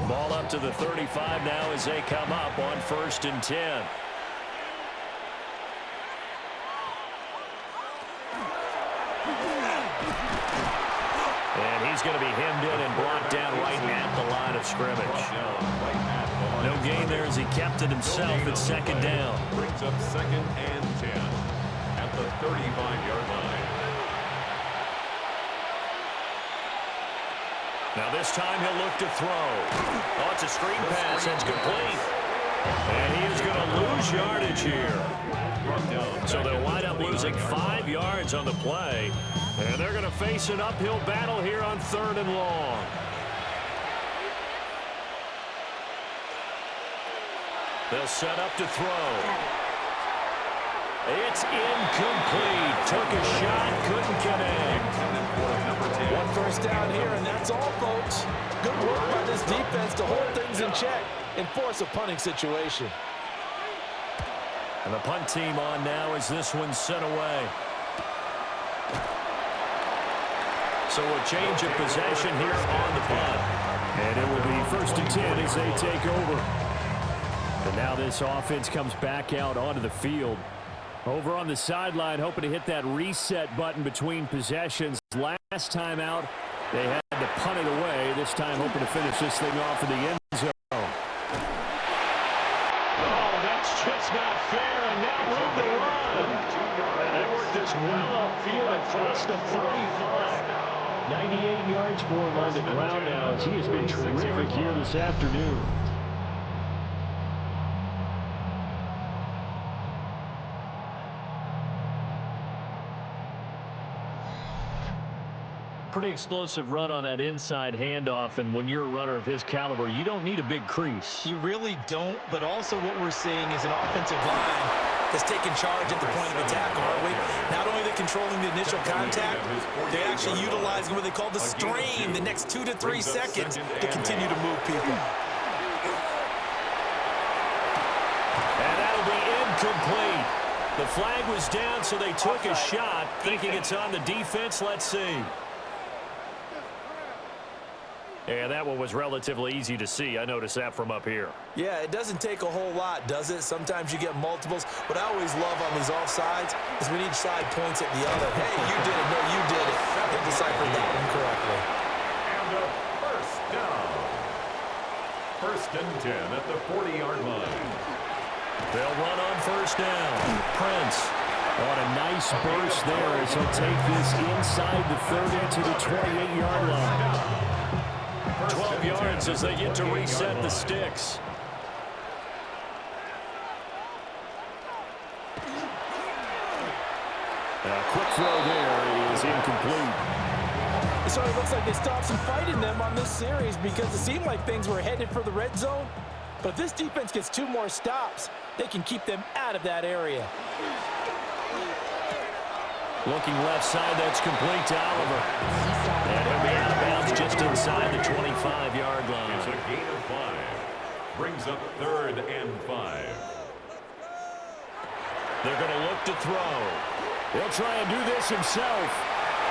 Ball up to the 35 now as they come up on 1st and 10. And he's going to be hemmed in and brought down right at the line of scrimmage. No gain there as he kept it himself at 2nd down. Brings up 2nd and 10 at the 35-yard line. Now this time he'll look to throw. Oh, it's a screen pass. It's complete. And he is going to lose yardage here. So they'll wind up losing 5 yards on the play. And they're going to face an uphill battle here on 3rd and long. They'll set up to throw. It's incomplete. Took a shot, couldn't connect. 1 first down here, and that's all, folks. Good work by this defense to hold things in check and force a punting situation. And the punt team on now as this one's sent away. So a change of possession here on the punt. And it will be 1st and 10 as they take over. And now this offense comes back out onto the field. Over on the sideline, hoping to hit that reset button between possessions. Last time out, they had to punt it away. This time hoping to finish this thing off in the end zone. Oh, that's just not fair, and now room to run. And they worked this well upfield and close to 35. 98 yards for him on the ground now as he has been terrific here this afternoon. Pretty explosive run on that inside handoff, and when you're a runner of his caliber, you don't need a big crease. You really don't, but also what we're seeing is an offensive line that's taking charge at the point of attack, aren't we? Not only are they controlling the initial contact, they're actually utilizing what they call the strain, the next 2 to 3 seconds to continue to move people. And that'll be incomplete. The flag was down, so they took a shot, thinking it's on the defense. Let's see. And that one was relatively easy to see. I noticed that from up here. Yeah, it doesn't take a whole lot, does it? Sometimes you get multiples. What I always love on these offsides is when each side points at the other. Hey, you did it. No, you did it. They deciphered that one correctly. And a 1st down. 1st and 10 at the 40-yard line. They'll run on 1st down. Prince on a nice burst there as he'll take this inside the 30 to the 28-yard line. 12 yards as they get to reset the sticks. A quick throw there is incomplete. It certainly looks like they stopped some fight in them on this series because it seemed like things were headed for the red zone. But if this defense gets 2 more stops, they can keep them out of that area. Looking left side, that's complete to Oliver. And he'll be out of bounds just inside the 25-yard line. It's a gain of 5. Brings up 3rd and 5. They're going to look to throw. He'll try and do this himself.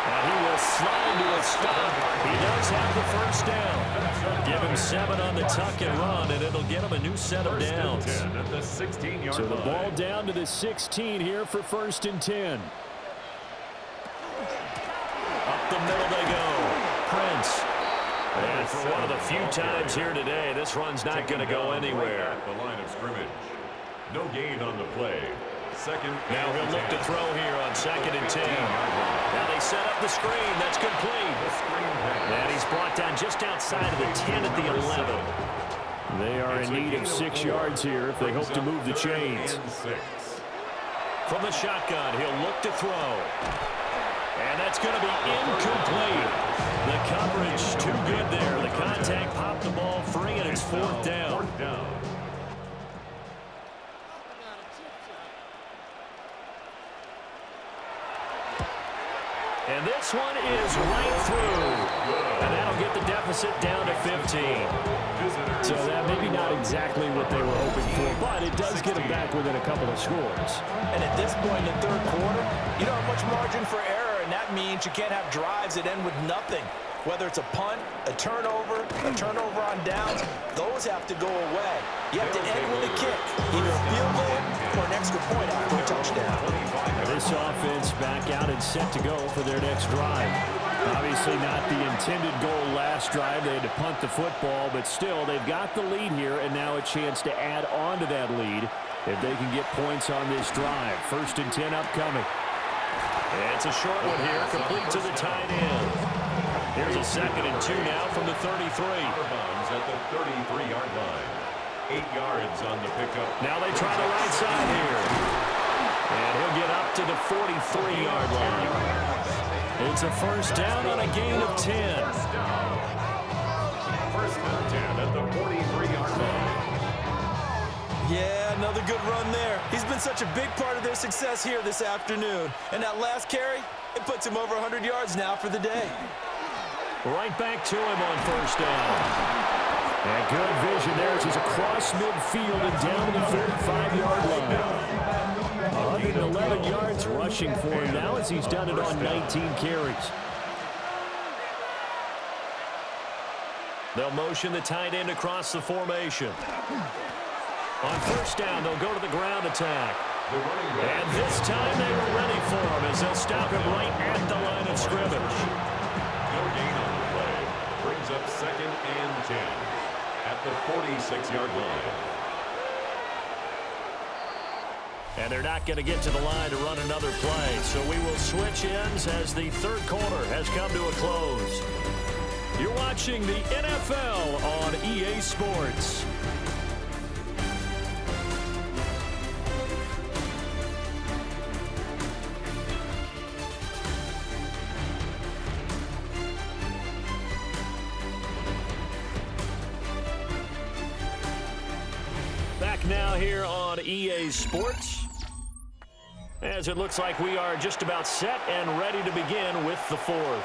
And he will slide to a stop. He does have the first down. Give him 7 on the tuck and run, and it'll get him a new set of downs. At the 16-yard so the ball down to the 16 here for 1st and 10. Up the middle they go. Prince. And for one of the few times here today, this run's not going to go anywhere. At the line of scrimmage. No gain on the play. Second. Now he'll look to throw here on 2nd and 10. Now they set up the screen. That's complete. And he's brought down just outside of the 10 at the 11. They are in need of 6 yards here if they hope to move the chains. From the shotgun, he'll look to throw. And that's going to be incomplete. The coverage too good there. The contact popped the ball free, and it's 4th down. And this one is right through. And that'll get the deficit down to 15. So that maybe not exactly what they were hoping for, but it does get them back within a couple of scores. And at this point in the 3rd quarter, you don't have much margin for error, and that means you can't have drives that end with nothing. Whether it's a punt, a turnover on downs, those have to go away. You have to end with a kick, either a field goal or an extra point after a touchdown. This offense back out and set to go for their next drive. Obviously not the intended goal last drive. They had to punt the football, but still they've got the lead here, and now a chance to add on to that lead if they can get points on this drive. 1st and 10 upcoming. And it's a short one here, complete to the tight end. Here's a 2nd and 2 now from the 33. At the 33-yard line. 8 yards on the pickup. Now they try the right side here. And he'll get up to the 43-yard line. It's a 1st down on a gain of 10. 1st and 10 at the 43-yard line. Yeah, another good run there. He's been such a big part of their success here this afternoon. And that last carry, it puts him over 100 yards now for the day. Right back to him on 1st down. And good vision there as he's across midfield and down to the 35-yard line. 111 yards rushing for him now as he's done it on 19 carries. They'll motion the tight end across the formation. On 1st down, they'll go to the ground attack. And this time they were ready for him as they'll stop him right at the line of scrimmage. No gain on the play. Brings up 2nd and 10 at the 46-yard line. And they're not going to get to the line to run another play. So we will switch ends as the 3rd quarter has come to a close. You're watching the NFL on EA Sports. Back now here on EA Sports, as it looks like we are just about set and ready to begin with the 4th.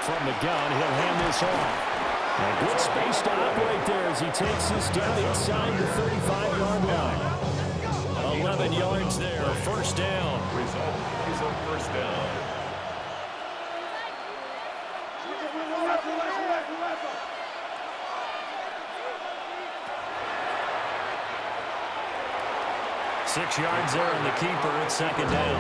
From the gun, he'll hand this off. A good space to operate there as he takes this down inside the 35-yard line. 11 yards there, 1st down. Result is a 1st down. Six yards there on the keeper at 2nd down.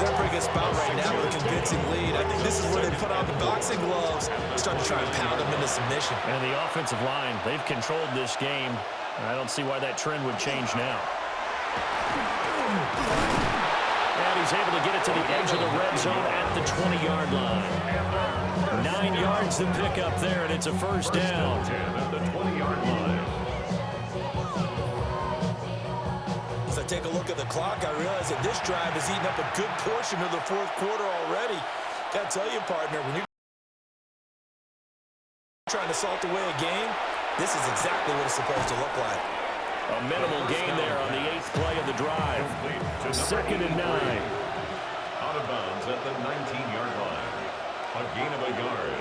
They're a pretty good spot right now with a convincing lead. I think this is where they put on the boxing gloves, start to try and pound them into submission. And the offensive line, they've controlled this game. I don't see why that trend would change now. And he's able to get it to the edge of the red zone at the 20-yard line. 9 yards to pick up there, and it's a 1st down. 10 at the 20-yard line. It's a I take a look at the clock, I realize that this drive has eaten up a good portion of the fourth quarter already. Got to tell you, partner, when you're trying to salt away a game, this is exactly what it's supposed to look like. A minimal gain there on the 8th play of the drive. 2nd and 9. Out of bounds at the 19-yard line. A gain of a yard.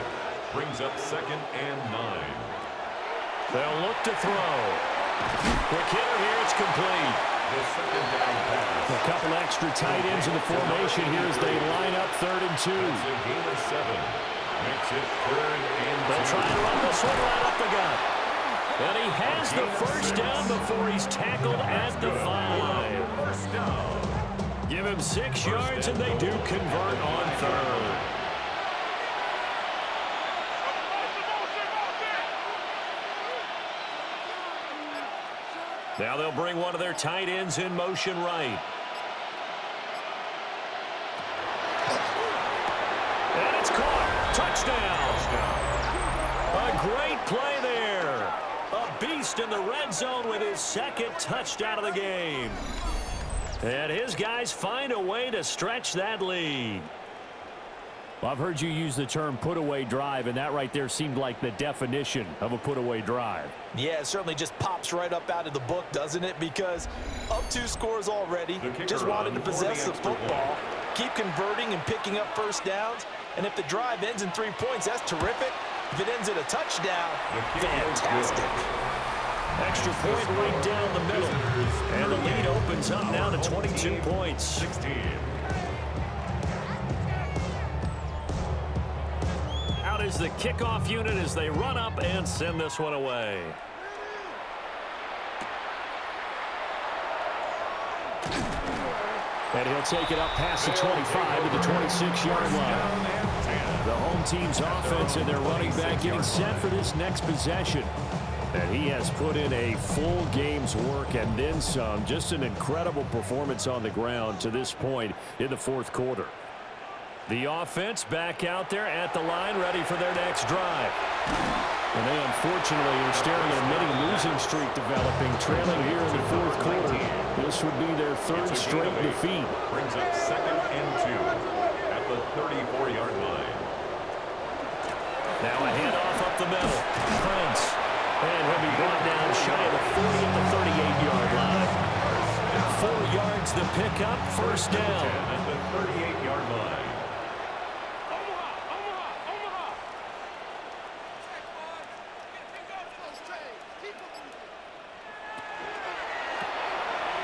Brings up 2nd and 9. They'll look to throw. Quick hitter here, it's complete. The 2nd down pass. A couple extra tight ends in the formation here as they line up 3rd and 2. It's a gain of 7. Makes it 3rd and 2. They'll try to run this one right up the gut. And he has the first down before he's tackled at the 5. First down. Give him 6 yards, and they do convert on 3rd. Now they'll bring one of their tight ends in motion right. And it's caught. Touchdown. A great play there. A beast in the red zone with his 2nd touchdown of the game. And his guys find a way to stretch that lead. Well, I've heard you use the term put-away drive, and that right there seemed like the definition of a put-away drive. Yeah, it certainly just pops right up out of the book, doesn't it? Because up 2 scores already, just wanted to possess the football, keep converting and picking up first downs. And if the drive ends in 3 points, that's terrific. If it ends in a touchdown, fantastic. Extra point right down the middle. And the lead opens up now to 22 points. 16. Out is the kickoff unit as they run up and send this one away. And he'll take it up past the 25 to the 26-yard line. The home team's offense and their running back getting set for this next possession. And he has put in a full game's work and then some. Just an incredible performance on the ground to this point in the fourth quarter. The offense back out there at the line, ready for their next drive. And they unfortunately are staring at a mini losing streak developing, trailing here in the fourth quarter. This would be their 3rd straight defeat. Brings up 2nd and 2 at the 34-yard line. Now a handoff up the middle. Prince. And he'll be brought down shy of the 40 at the 38-yard line. 4 yards the pickup, first down. At the 38-yard line.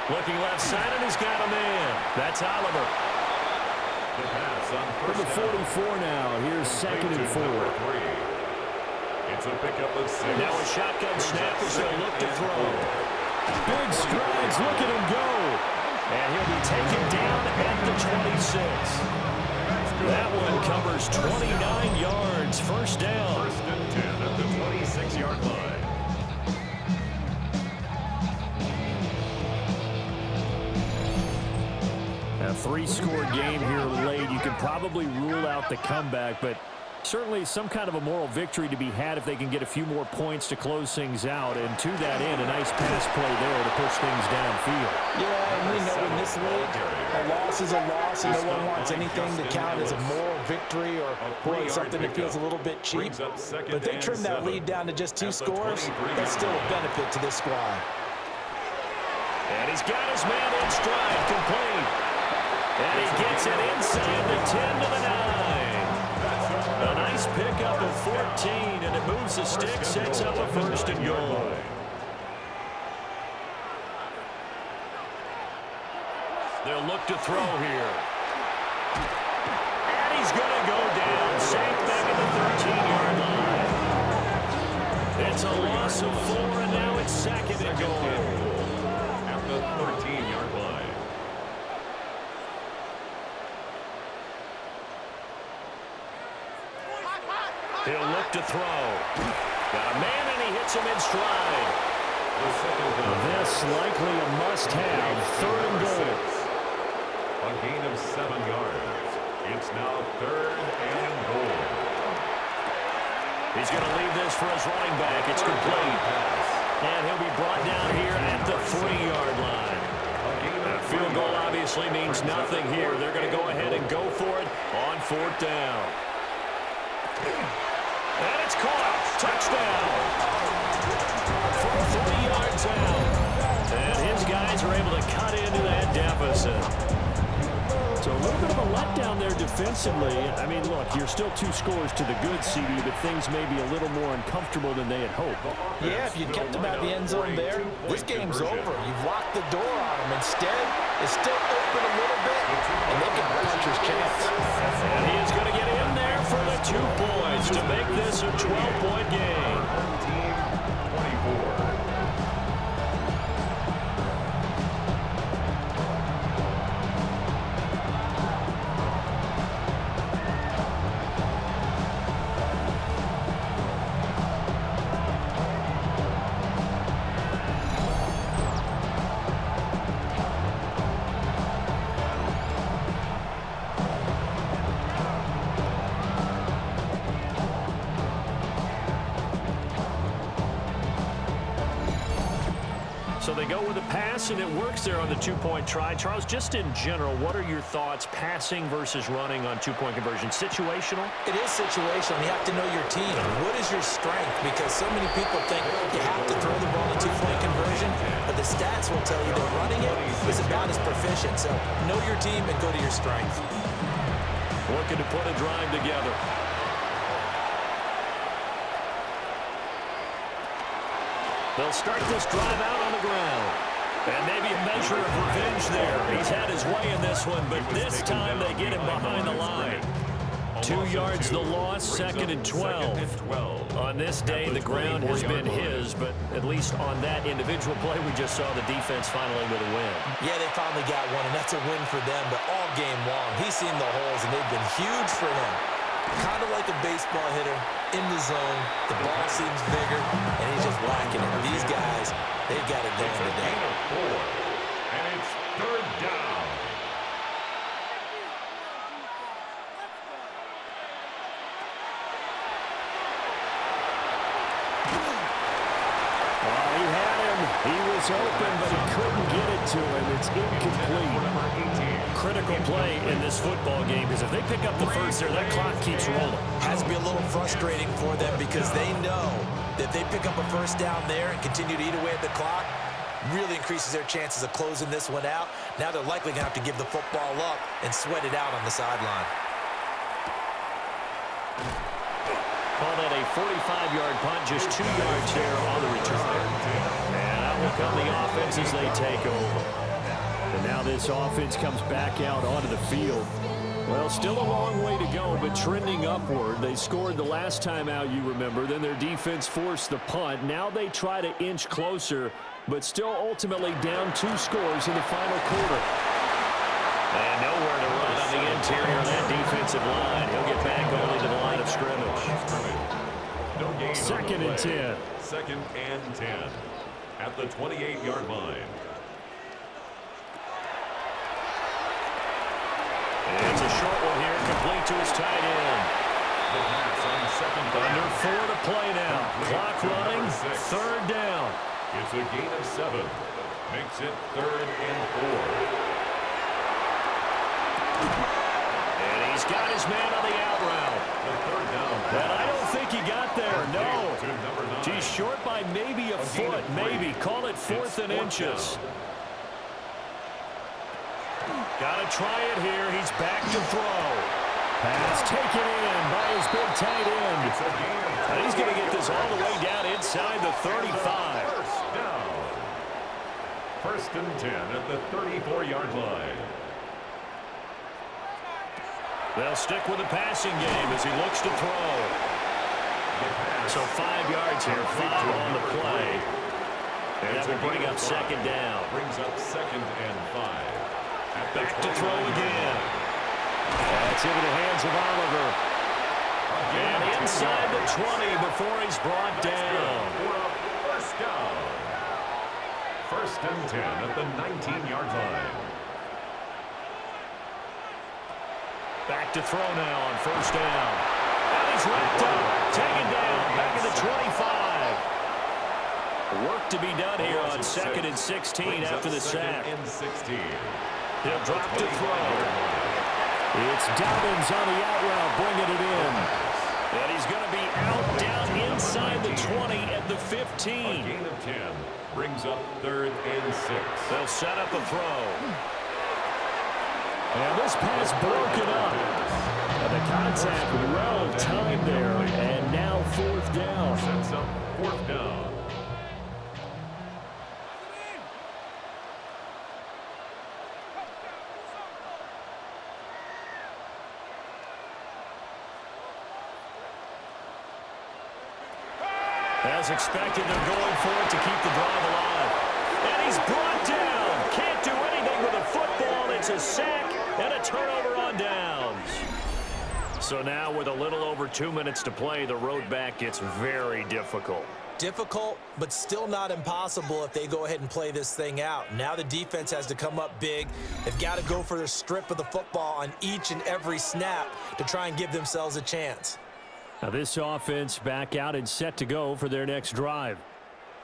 Looking left side, and he's got a man. That's Oliver. The pass on For the 44 now. Here's 2nd and 4. It's a pickup of 6. Now a shotgun snap as they'll look to throw. Big strides. Look at him go. And he'll be taken down at the 26. That one covers 29 yards. First down. 1st and 10 at the 26-yard line. A 3-score game here late. You can probably rule out the comeback, but certainly some kind of a moral victory to be had if they can get a few more points to close things out. And to that end, a nice pass play there to push things downfield. Yeah, and we know in this league, a loss is a loss, and no one wants anything to count as a moral victory or boy, something that feels a little bit cheap. But if they trim that lead down to just 2 scores, that's still a benefit to this squad. And he's got his man in stride, complete. And he gets it inside the 10 to the 9. A nice pickup of 14, and it moves the stick, sets up a 1st and goal. They'll look to throw here. And he's going to go down, safe back at the 13-yard line. It's a loss of 4, and now it's 2nd and goal. At the 13-yard line. He'll look to throw. Got a man, and he hits him in stride. This likely a must-have. 3rd and goal. A gain of 7 yards. It's now 3rd and goal. He's going to leave this for his running back. It's complete. And he'll be brought down here at the 3-yard line. A gain field goal obviously means nothing here. They're going to go ahead and go for it on 4th down. And it's caught. Touchdown. From 40 yards out. And his guys are able to cut into that deficit. So a little bit of a letdown there defensively. I mean, look, you're still 2 scores to the good, CD, but things may be a little more uncomfortable than they had hoped. Yeah, if you kept them out of the end zone there, this game's over. You've locked the door on them. Instead, it's still open a little bit, and they've got a puncher's chance. And he is going to get in there for the 2 points to make this a 12-point game. 24. So they go with a pass, and it works there on the 2-point try. Charles, just in general, what are your thoughts passing versus running on 2-point conversion? Situational? It is situational. You have to know your team. What is your strength? Because so many people think you have to throw the ball in 2-point conversion, but the stats will tell you that running it is about as proficient. So know your team and go to your strength. Looking to put a drive together. They'll start this drive out on the ground. And maybe a measure of revenge there. He's had his way in this one, but this time they get him behind the line. 2 yards the loss, 2nd and 12. On this day, the ground has been his, but at least on that individual play, we just saw the defense finally with a win. Yeah, they finally got one, and that's a win for them, but all game long, he's seen the holes, and they've been huge for him. Kind of like a baseball hitter in the zone. The ball seems bigger, and he's just whacking it. These guys, they've got it going today. And it's 3rd down. Well, he had him. He was open, but he couldn't get it to him. It's incomplete. Critical play in this football game, because if they pick up the first there, that clock keeps rolling. Has to be a little frustrating for them because they know that if they pick up a first down there and continue to eat away at the clock, really increases their chances of closing this one out. Now they're likely going to have to give the football up and sweat it out on the sideline. Call that a 45-yard punt, just 2 yards there on the return. And out will come the offense as they take over. And now this offense comes back out onto the field. Well, still a long way to go, but trending upward. They scored the last time out, you remember. Then their defense forced the punt. Now they try to inch closer, but still ultimately down 2 scores in the final quarter. And nowhere to run on the interior of that defensive line. He'll get back only to the line of scrimmage. 2nd and 10. 2nd and 10 at the 28-yard line. It's a short one here, complete to his tight end. The pass on 2nd down. Under 4 to play now. Clock running, 3rd down. It's a gain of 7. Makes it 3rd and 4. And he's got his man on the out route. The 3rd down. But I don't think he got there, no. To number 9. He's short by maybe a foot, maybe. Call it 4th and inches. Got to try it here. He's back to throw. Pass taken in by his big tight end. And he's going to get this all the way down inside the 35. First down. 1st and 10 at the 34-yard line. They'll stick with the passing game as he looks to throw. So 5 yards here, 5 on the play. And that will bring up 2nd down. Brings up 2nd and 5. Back to throw again. That's into the hands of Oliver. And inside the 20 before he's brought down. First down. 1st and 10 at the 19-yard line. Back to throw now on 1st down. And he's wrapped up. Taken down. Back at the 25. Work to be done here on 2nd and 16 after the sack. He'll drop to throw. It's Dobbins on the out route, bringing it in. And he's going to be out down inside the 20 at the 15. A gain of 10 brings up 3rd and 6. They'll set up a throw. And this pass broken up. And the contact well timed there. And now 4th down. Sets up 4th down. As expected, they're going for it to keep the drive alive. And he's brought down. Can't do anything with a football. It's a sack and a turnover on downs. So now with a little over 2 minutes to play, the road back gets very difficult. Difficult, but still not impossible if they go ahead and play this thing out. Now the defense has to come up big. They've got to go for the strip of the football on each and every snap to try and give themselves a chance. Now this offense back out and set to go for their next drive.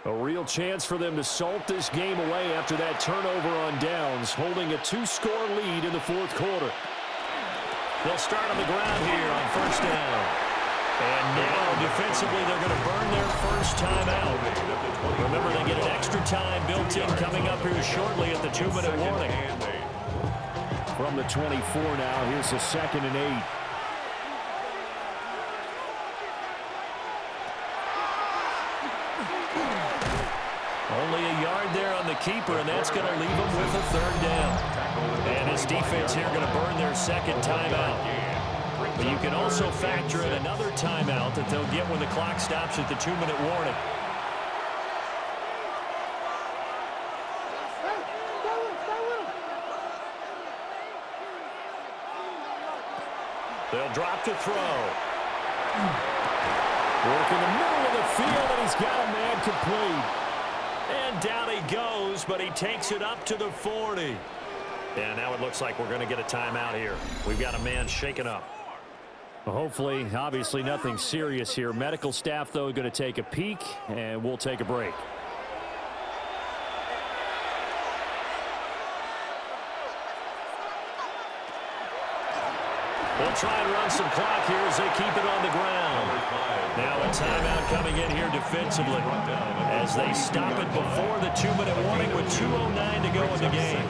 A real chance for them to salt this game away after that turnover on downs, holding a 2-score lead in the 4th quarter. They'll start on the ground here on 1st down. And now defensively they're going to burn their first time out. Remember, they get an extra time built in coming up here shortly at the 2-minute warning. From the 24 now, here's the 2nd and 8. Only a yard there on the keeper, and that's going to leave them with a 3rd down. And his defense here going to burn their 2nd timeout. But you can also factor in another timeout that they'll get when the clock stops at the 2-minute warning. They'll drop to throw. Work in the middle of the field, and he's got a man complete. And down he goes, but he takes it up to the 40. And now it looks like we're going to get a timeout here. We've got a man shaken up. Well, hopefully, obviously nothing serious here. Medical staff, though, going to take a peek, and we'll take a break. They'll try and run some clock here as they keep it on the ground. Now a timeout coming in here defensively as they stop it before the 2-minute warning with 2:09 to go in the game.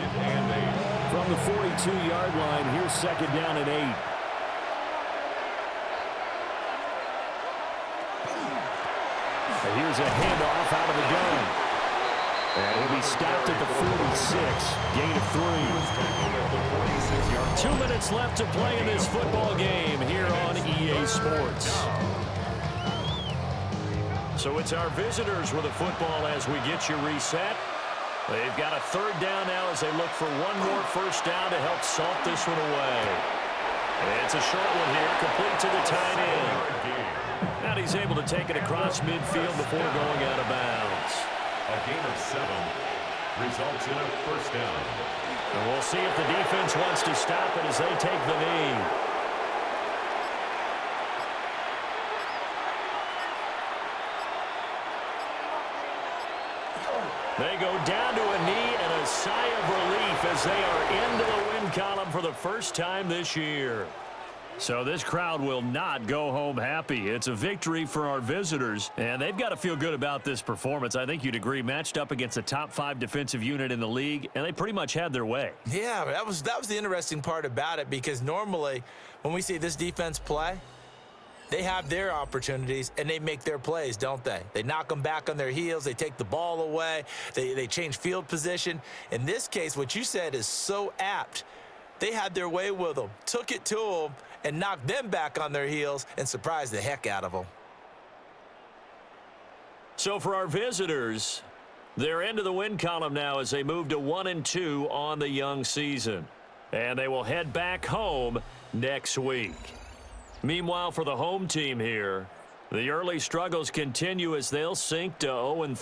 From the 42-yard line, here's 2nd down and 8. And here's a handoff out of the gun. And he'll be stopped at the 46, gain of 3. 2 minutes left to play in this football game here on EA Sports. So it's our visitors with the football as we get you reset. They've got a 3rd down now as they look for one more 1st down to help salt this one away. It's a short one here, complete to the tight end. And he's able to take it across midfield before going out of bounds. A gain of 7 results in a 1st down. And we'll see if the defense wants to stop it as they take the knee. They go down to a knee and a sigh of relief as they are into the win column for the first time this year. So this crowd will not go home happy. It's a victory for our visitors, and they've got to feel good about this performance. I think you'd agree, matched up against a top 5 defensive unit in the league, and they pretty much had their way. Yeah, that was the interesting part about it, because normally when we see this defense play, they have their opportunities, and they make their plays, don't they? They knock them back on their heels. They take the ball away. They change field position. In this case, what you said is so apt. They had their way with them, took it to them, and knocked them back on their heels and surprised the heck out of them. So for our visitors, they're into the win column now as they move to 1-2 on the young season. And they will head back home next week. Meanwhile, for the home team here, the early struggles continue as they'll sink to 0-3.